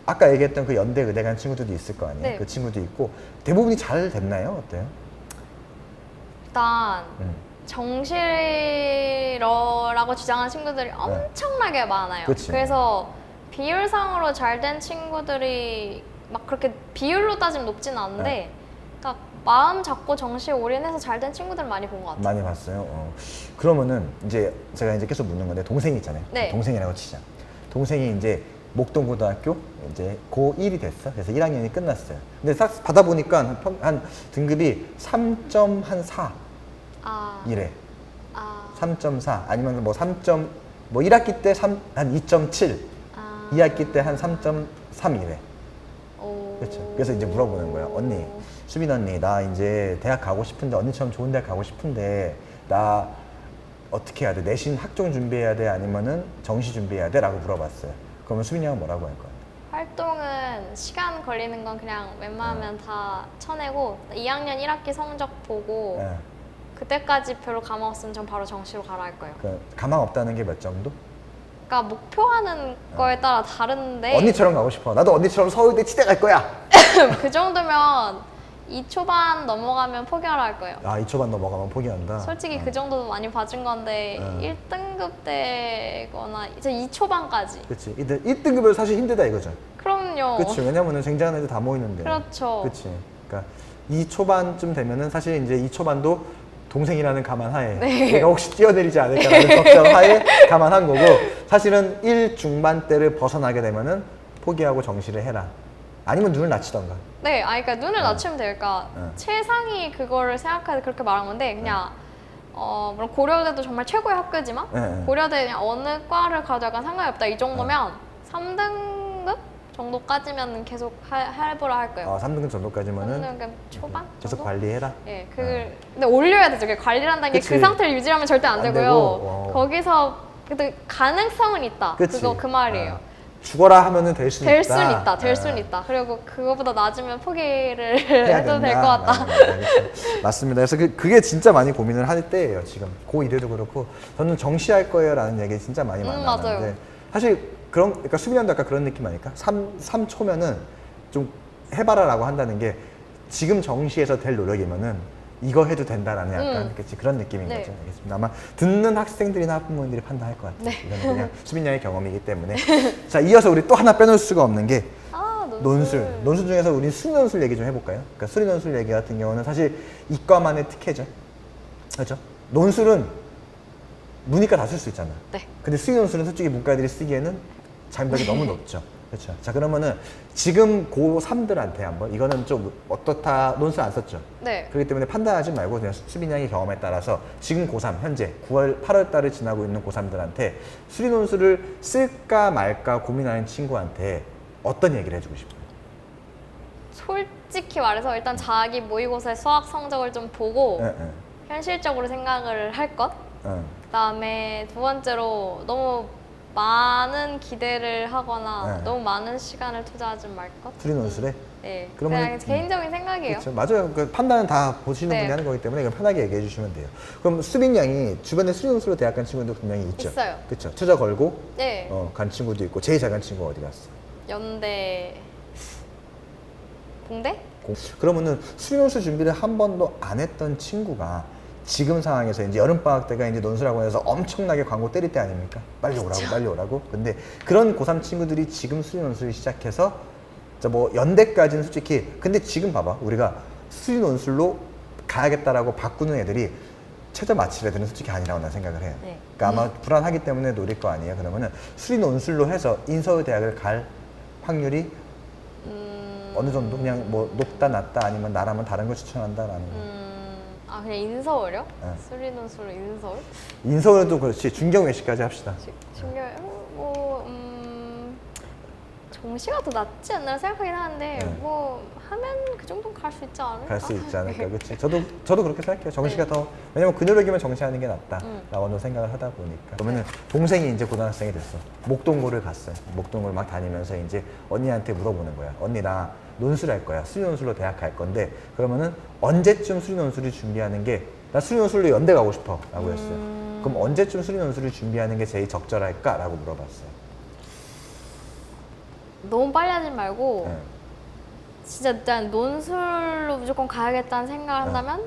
아까 얘기했던 그 연대 의대 간 친구들도 있을 거 아니에요? 네. 그 친구도 있고 대부분이 잘 됐나요? 어때요? 일단 음. 정시러라고 주장하는 친구들이 엄청나게 많아요. 네. 그치. 그래서 비율상으로 잘 된 친구들이 막 그렇게 비율로 따지면 높진 않은데 네. 그러니까 마음 잡고 정시에 올인해서 잘 된 친구들 많이 본 것 같아요. 많이 봤어요. 그러면은 이제 제가 이제 계속 묻는 건데 동생이 있잖아요. 네. 동생이라고 치자. 동생이 이제 목동고등학교 이제 고1이 됐어. 그래서 1학년이 끝났어요. 근데 딱 받아보니까 한 등급이 3.4 아, 이래. 아, 3.4 아니면 뭐 1학기 때 한 2.7, 아. 2학기 때 한 3.3 이래. 오. 그렇죠. 그래서 이제 물어보는 거야. 언니, 수빈 언니, 나 이제 대학 가고 싶은데 언니처럼 좋은 대학 가고 싶은데 나 어떻게 해야 돼? 내신 학종 준비해야 돼? 아니면은 정시 준비해야 돼? 라고 물어봤어요. 그러면 수빈이 형은 뭐라고 할 거야? 활동은 시간 걸리는 건 그냥 웬만하면 다 쳐내고 2학년 1학기 성적 보고 예. 그때까지 별로 가망 없으면 전 바로 정시로 가라 할 거예요. 그 가망 없다는 게 몇 정도? 그러니까 목표하는 거에 따라 다른데 언니처럼 가고 싶어. 나도 언니처럼 서울대 치대 갈 거야. 그 정도면 2초반 넘어가면 포기하라 할 거예요. 아, 2초반 넘어가면 포기한다. 솔직히 그 정도도 많이 봐준 건데 1등급 되거나 이제 2초반까지. 그렇지. 1등급은 사실 힘들다 이거죠. 그럼요. 그렇지. 왜냐면은 쟁쟁한 애들 다 모이는데. 그렇죠. 그렇지. 그러니까 2초반쯤 되면은 사실 이제 2초반도 동생이라는 감안하에 네. 얘가 혹시 뛰어내리지 않을까라는 걱정하에 감안한 거고 사실은 1중반대를 벗어나게 되면은 포기하고 정시를 해라. 아니면 눈을 낮추던가. 네, 그러니까 눈을 낮추면 될까. 네. 최상위 그거를 생각해서 그렇게 말한 건데 그냥 물론 고려대도 정말 최고의 학교지만 네. 고려대 그냥 어느 과를 가도 약간 상관이 없다 이 정도면 3등급 정도까지면 계속 할부라 할 거예요. 3등급 정도까지면은 3등급 초반 계속 정도? 관리해라. 예, 근데 올려야 되죠. 관리를 한다는 게 그치. 그 상태를 유지하면 절대 안 안 되고요. 되고, 거기서 근데 가능성은 있다. 그치. 그거 그 말이에요. 죽어라 하면은 될 수는 될 있다. 순 있다. 될 예. 순 있다. 그리고 그거보다 낮으면 포기를 해야 해도 될 된다. 것 같다. 맞습니다. 그래서 그게 진짜 많이 고민을 할 때예요. 지금 고1에도 그렇고 저는 정시할 거예요라는 얘기 진짜 많이 만나는데 맞아요. 사실 그러니까 수빈이 형도 아까 그런 느낌 아닐까? 3초면은 좀 해봐라라고 한다는 게 지금 정시에서 될 노력이면은 이거 해도 된다라는 약간 그런 느낌인 네. 거죠. 알겠습니다. 아마 듣는 학생들이나 학부모님들이 판단할 것 같아요. 네. 이건 그냥 수빈 양의 경험이기 때문에. 자, 이어서 우리 또 하나 빼놓을 수가 없는 게 아, 논술. 논술 중에서 우리 수리논술 얘기 좀 해볼까요? 그러니까 수리논술 얘기 같은 경우는 사실 이과만의 특혜죠. 그렇죠? 논술은 문이과 다 쓸 수 있잖아. 네. 근데 수리논술은 솔직히 문과들이 쓰기에는 장벽이 너무 높죠. 그렇죠. 자, 그러면은 지금 고3들한테 한번 이거는 좀 어떻다 논술 안 썼죠. 네. 그렇기 때문에 판단하지 말고 그냥 수빈 양의 경험에 따라서 지금 고3 현재 9월 8월 달을 지나고 있는 고3들한테 수리논술을 쓸까 말까 고민하는 친구한테 어떤 얘기를 해주고 싶어요? 솔직히 말해서 일단 자기 모의고사의 수학 성적을 좀 보고 예, 예. 현실적으로 생각을 할 것. 어. 그다음에 두 번째로 너무 많은 기대를 하거나 네. 너무 많은 시간을 투자하지 말 것. 수리논술에 네. 그러면- 그냥 개인적인 생각이에요. 그렇죠. 맞아요. 그 판단은 다 보시는 네. 분이 하는 거기 때문에 이건 편하게 얘기해 주시면 돼요. 그럼 수빈 양이 주변에 수리논술로 대학 간 친구도 분명히 있죠? 있어요. 그렇죠. 투자 걸고 네. 간 친구도 있고 제일 잘 간 친구가 어디 갔어? 연대 공대? 그러면은 수리논술 준비를 한 번도 안 했던 친구가 지금 상황에서 이제 여름방학 때가 이제 논술학원에서 엄청나게 광고 때릴 때 아닙니까? 빨리 오라고, 빨리 오라고. 근데 그런 고3 친구들이 지금 수리논술을 시작해서 뭐 연대까지는 솔직히 근데 지금 봐봐. 우리가 수리논술로 가야겠다라고 바꾸는 애들이 최저 마칠 애들은 솔직히 아니라고 난 생각을 해요. 네. 그러니까 아마 불안하기 때문에 노릴 거 아니에요. 그러면은 수리논술로 해서 인서울 대학을 갈 확률이 어느 정도 그냥 뭐 높다 낮다 아니면 나라면 다른 걸 추천한다라는 거. 아 그냥 인서울요? 네. 수리논술로 인서울? 인서울도 그렇지 중경 외시까지 합시다. 신경 정시가 더 낫지 않나 생각하긴 하는데 네. 뭐 하면 그 정도는 갈 수 있지 않을까? 갈 수 있지 않을까, 그렇지? 저도 그렇게 생각해요. 정시가 더 왜냐면 근효력이면 정시하는 게 낫다라고 생각을 하다 보니까. 그러면은 동생이 이제 고등학생이 됐어. 목동고를 갔어요. 목동고를 막 다니면서 이제 언니한테 물어보는 거야. 언니 나 논술할 거야. 수리논술로 대학 갈 건데 그러면은 언제쯤 수리논술을 준비하는 게 나 수리논술로 연대 가고 싶어라고 했어요. 그럼 언제쯤 수리논술을 준비하는 게 제일 적절할까라고 물어봤어요. 너무 빨리 하지 말고 네. 진짜 일단 논술로 무조건 가야겠다는 생각을 한다면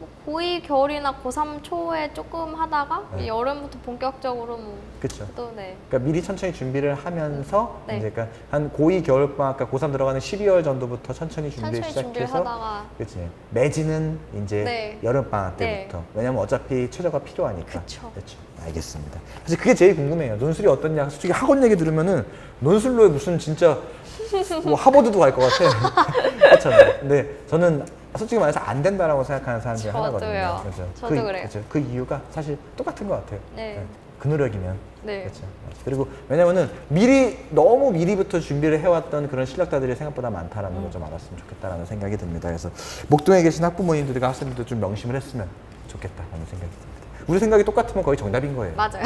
뭐 고2 겨울이나 고3 초에 조금 하다가 네. 여름부터 본격적으로 그렇죠. 또 네. 그러니까 미리 천천히 준비를 하면서 네. 이제 그러니까 한 고2 겨울방학과 고3 들어가는 12월 정도부터 천천히 준비를 천천히 준비를 시작해서 하다가 그렇지. 매지는 이제 네. 여름방학 네. 때부터. 왜냐면 어차피 최저가 필요하니까. 그쵸. 그렇죠. 알겠습니다. 사실 그게 제일 궁금해요. 논술이 어떻냐. 솔직히 학원 얘기 들으면은 논술로에 무슨 진짜 뭐 하버드도 갈 것 같아. 그렇잖아요. 근데 저는 솔직히 말해서 안 된다라고 생각하는 사람 중에 저도요. 하나거든요. 그렇죠. 저도 그래요. 그렇죠. 그 이유가 사실 똑같은 것 같아요. 네. 그 노력이면. 네. 그렇죠. 그리고 왜냐면은 너무 미리부터 준비를 해왔던 그런 실력자들이 생각보다 많다라는 걸 좀 알았으면 좋겠다라는 생각이 듭니다. 그래서 목동에 계신 학부모님들과 학생들도 좀 명심을 했으면 좋겠다라는 생각이 듭니다. 우리 생각이 똑같으면 거의 정답인 거예요. 맞아요.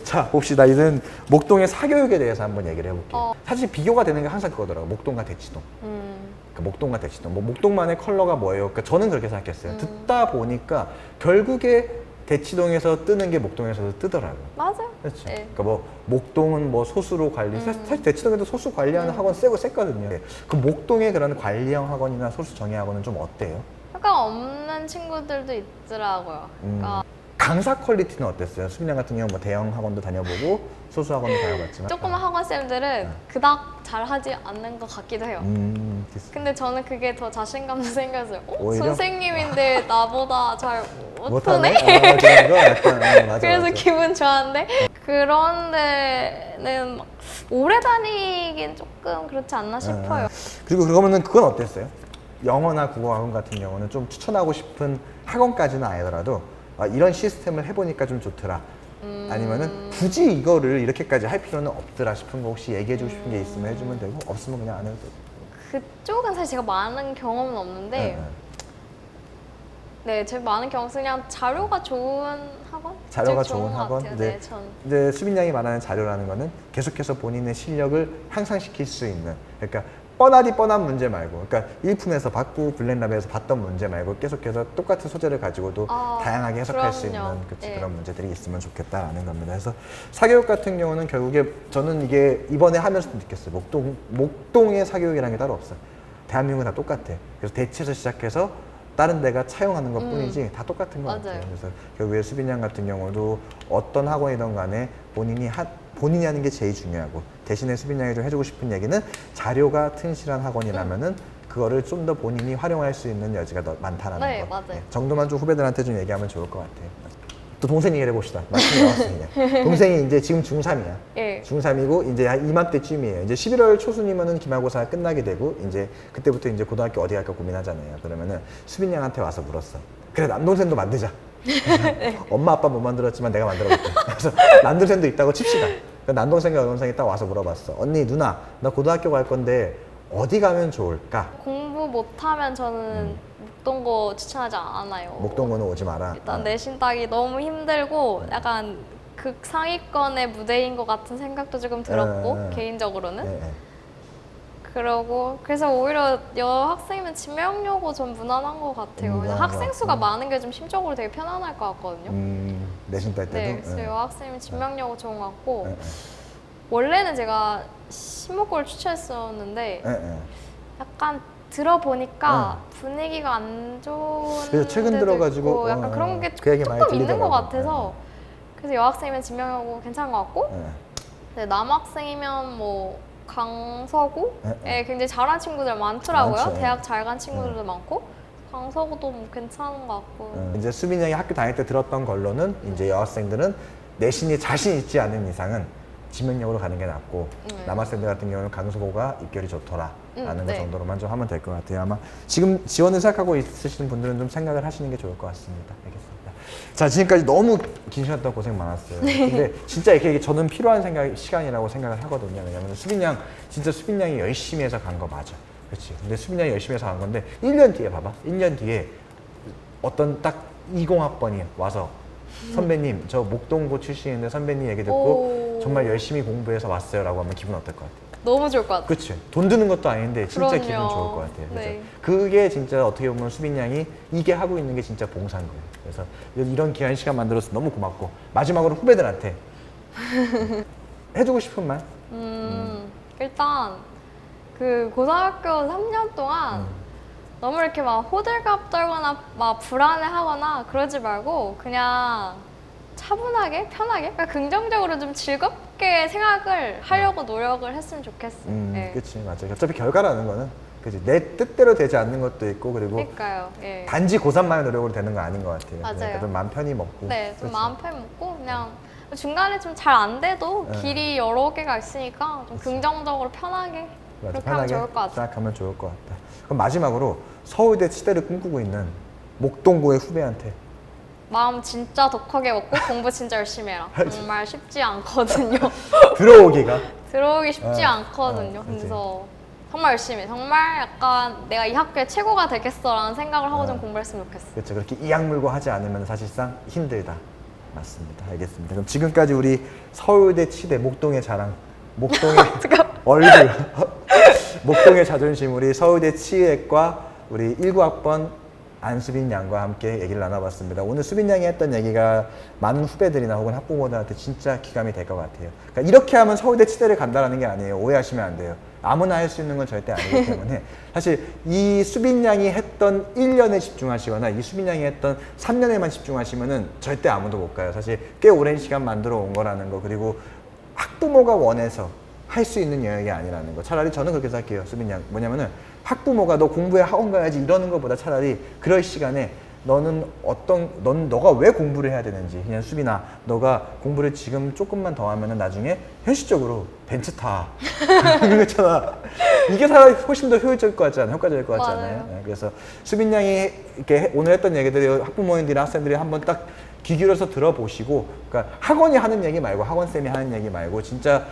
자, 봅시다. 이제는 목동의 사교육에 대해서 한번 얘기를 해볼게요. 사실 비교가 되는 게 항상 그거더라고요. 목동과 대치동. 그러니까 목동과 대치동. 뭐 목동만의 컬러가 뭐예요? 그러니까 저는 그렇게 생각했어요. 듣다 보니까 결국에 대치동에서 뜨는 게 목동에서도 뜨더라고요. 맞아요. 그렇죠. 네. 그러니까 뭐 목동은 뭐 소수로 관리, 사실 대치동에도 소수 관리하는 학원 셌거든요. 그 목동의 그런 관리형 학원이나 소수 정예 학원은 좀 어때요? 약간 없는 친구들도 있더라고요. 그러니까 강사 퀄리티는 어땠어요? 수빈양 같은 경우 뭐 대형 학원도 다녀보고 소수 학원도 다녀봤지만 조그만 학원쌤들은 그닥 잘하지 않는 것 같기도 해요. 비슷- 근데 저는 그게 더 자신감도 생겼어요. 오히려? 선생님인데 나보다 잘 못하네? 못하네? 그런 거 약간 맞아, 그래서 맞아. 기분 좋았는데 그런 데는 막 오래 다니긴 조금 그렇지 않나 싶어요. 그리고 그러면은 그건 어땠어요? 영어나 국어 학원 같은 경우는 좀 추천하고 싶은 학원까지는 아니더라도 이런 시스템을 해보니까 좀 좋더라. 아니면은 굳이 이거를 이렇게까지 할 필요는 없더라 싶은 거 혹시 얘기해주고 싶은 게 있으면 해주면 되고 없으면 그냥 안 해도 되고. 그쪽은 사실 제가 많은 경험은 없는데 네, 제가 많은 경험 그냥 자료가 좋은 학원? 자료가 제일 좋은 것 학원? 같아요. 네. 네, 전. 이제 수빈 양이 말하는 자료라는 거는 계속해서 본인의 실력을 향상시킬 수 있는 그러니까 뻔한 문제 말고 그러니까 일품에서 받고 블랙lab에서 봤던 문제 말고 계속해서 똑같은 소재를 가지고도 다양하게 해석할 수 있는 그럼요. 네. 그런 문제들이 있으면 좋겠다라는 겁니다. 그래서 사교육 같은 경우는 결국에 저는 이게 이번에 하면서도 느꼈어요. 목동의 사교육이라는 게 따로 없어요. 대한민국은 다 똑같아. 그래서 대치에서 시작해서 다른 데가 차용하는 것 뿐이지 다 똑같은 것 같아요. 맞아요. 그래서 결국에 수빈 양 같은 경우도 어떤 학원이든 간에 본인이 하는 게 제일 중요하고 대신에 수빈 양이 좀 해주고 싶은 얘기는 자료가 튼실한 학원이라면은 그거를 좀 더 본인이 활용할 수 있는 여지가 더 많다라는 네, 거. 맞아요. 정도만 좀 후배들한테 좀 얘기하면 좋을 것 같아요. 또 동생 얘기를 해봅시다. 말씀이 나왔으니까. 동생이 이제 지금 중3이야. 예. 중3이고 이제 한 이맘때쯤이에요. 이제 11월 초순이면은 기말고사가 끝나게 되고 이제 그때부터 이제 고등학교 어디 갈까 고민하잖아요. 그러면은 수빈 양한테 와서 물었어. 그래 남동생도 만들자. 엄마 아빠 못 만들었지만 내가 만들어볼게. 그래서 남동생도 있다고 칩시다. 남동생과 여동생이 딱 와서 물어봤어. 언니 누나 나 고등학교 갈 건데 어디 가면 좋을까? 공부 못하면 저는 목동고 추천하지 않아요. 목동고는 오지 마라. 일단 내신 따기 너무 힘들고 약간 극상위권의 무대인 것 같은 생각도 조금 들었고 네. 개인적으로는 네, 네. 그러고 그래서 오히려 여학생이면 지명여고 좀 무난한 것 같아요. 그냥 무난한 학생 것 수가 같고. 많은 게 좀 심적으로 되게 편안할 것 같거든요. 내신 딸 때도. 네, 그래서 예. 여학생이면 지명여고 좋은 것 같고 예, 예. 원래는 제가 신목고를 추천했었는데 예. 약간 들어보니까 분위기가 안 좋은 그래서 최근 데도 들어가지고, 있고 약간 그런 게 그 얘기 많이 조금 있는 것 들리더라고요. 같아서 그래서 여학생이면 지명여고 괜찮은 것 같고 예. 네, 남학생이면 뭐 강서구에 예, 굉장히 잘한 친구들 많더라고요. 많죠. 대학 잘 간 친구들도 많고 강서구도 뭐 괜찮은 것 같고 이제 수빈 양이 학교 다닐 때 들었던 걸로는 이제 여학생들은 내신이 자신 있지 않은 이상은 지명역으로 가는 게 낫고 남학생들 같은 경우는 강서구가 입결이 좋더라라는 것 네. 정도로만 좀 하면 될 것 같아요. 아마 지금 지원을 생각하고 있으시는 분들은 좀 생각을 하시는 게 좋을 것 같습니다. 알겠습니다. 자, 지금까지 너무 긴 시간 동안 고생 많았어요. 근데 진짜 이렇게 저는 필요한 시간이라고 생각을 하거든요. 왜냐면 수빈 양, 진짜 수빈 양이 열심히 해서 간 거 맞아. 그렇지. 근데 수빈 양이 열심히 해서 간 건데 1년 뒤에 봐봐. 1년 뒤에 어떤 딱 20학번이 와서 선배님, 저 목동고 출신인데 선배님 얘기 듣고 오. 정말 열심히 공부해서 왔어요 라고 하면 기분 어떨 것 같아요? 너무 좋을 것 같아요. 그치. 돈 드는 것도 아닌데 진짜 그럼요. 기분 좋을 것 같아요. 그래서 네. 그게 진짜 어떻게 보면 수빈 양이 이게 하고 있는 게 진짜 봉사인 거예요. 그래서 이런 귀한 시간 만들어서 너무 고맙고 마지막으로 후배들한테 해주고 싶은 말? 일단 그 고등학교 3년 동안 너무 이렇게 막 호들갑 떨거나 막 불안해하거나 그러지 말고 그냥 차분하게 편하게 그러니까 긍정적으로 좀 즐겁게 생각을 하려고 노력을 했으면 좋겠어요. 네. 그치, 맞아. 어차피 결과라는 거는 그치. 내 뜻대로 되지 않는 것도 있고 그리고 그러니까요. 예. 단지 고3만의 노력으로 되는 거 아닌 것 같아요. 맞아요. 그러니까 좀 마음 편히 먹고. 네, 좀 그치. 마음 편히 먹고 그냥 중간에 좀 잘 안 돼도 네. 길이 여러 개가 있으니까 좀 긍정적으로 편하게 맞아, 그렇게 하면 좋을 것 같아요. 생각하면 좋을 것 같다. 그럼 마지막으로 서울대 치대를 꿈꾸고 있는 목동고의 후배한테 마음 진짜 독하게 먹고 공부 진짜 열심히 해라. 정말 쉽지 않거든요. 들어오기가 들어오기 쉽지 어, 않거든요. 그치. 그래서 정말 열심히 해. 정말 약간 내가 이 학교의 최고가 되겠어라는 생각을 하고 좀 공부했으면 좋겠어. 그렇죠. 그렇게 이악 물고 하지 않으면 사실상 힘들다. 맞습니다. 알겠습니다. 그럼 지금까지 우리 서울대 치대 목동의 자랑, 목동의 얼굴, 목동의 자존심 우리 서울대 치의학과 우리 19학번 안수빈 양과 함께 얘기를 나눠봤습니다. 오늘 수빈 양이 했던 얘기가 많은 후배들이나 혹은 학부모들한테 진짜 기감이 될 것 같아요. 그러니까 이렇게 하면 서울대 치대를 간다는 게 아니에요. 오해하시면 안 돼요. 아무나 할 수 있는 건 절대 아니기 때문에 사실 이 수빈 양이 했던 1년에 집중하시거나 이 수빈 양이 했던 3년에만 집중하시면은 절대 아무도 못 가요. 사실 꽤 오랜 시간 만들어 온 거라는 거 그리고 학부모가 원해서 할 수 있는 영역이 아니라는 거. 차라리 저는 그렇게 생각해요. 수빈 양. 뭐냐면은 학부모가 너 공부해 학원 가야지 이러는 것보다 차라리 그럴 시간에 넌 너가 왜 공부를 해야 되는지 그냥 수빈아 너가 공부를 지금 조금만 더 하면은 나중에 현실적으로 벤츠 타 그렇잖아. 이게 차라리 훨씬 더 효율적일 것 같지 않아요? 효과적일 것 같지 맞아요. 않아요? 네, 그래서 수빈 양이 이렇게 오늘 했던 얘기들이 학부모님들이나 학생들이 한번 딱 귀 기울여서 들어보시고 그러니까 학원이 하는 얘기 말고 학원쌤이 하는 얘기 말고 진짜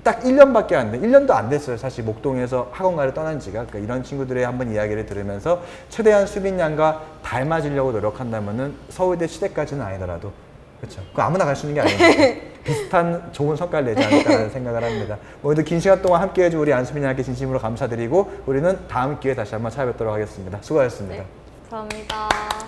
딱 1년밖에 안 돼. 1년도 안 됐어요. 사실 목동에서 학원가를 떠난 지가. 그러니까 이런 친구들의 한번 이야기를 들으면서 최대한 수빈 양과 닮아지려고 노력한다면은 서울대 치대까지는 아니더라도 그렇죠. 그 아무나 갈 수 있는 게 아니에요. 비슷한 좋은 성과를 내지 않을까라는 생각을 합니다. 오늘도 긴 시간 동안 함께 해준 우리 안수빈 양께 진심으로 감사드리고 우리는 다음 기회에 다시 한번 찾아뵙도록 하겠습니다. 수고하셨습니다. 네, 감사합니다.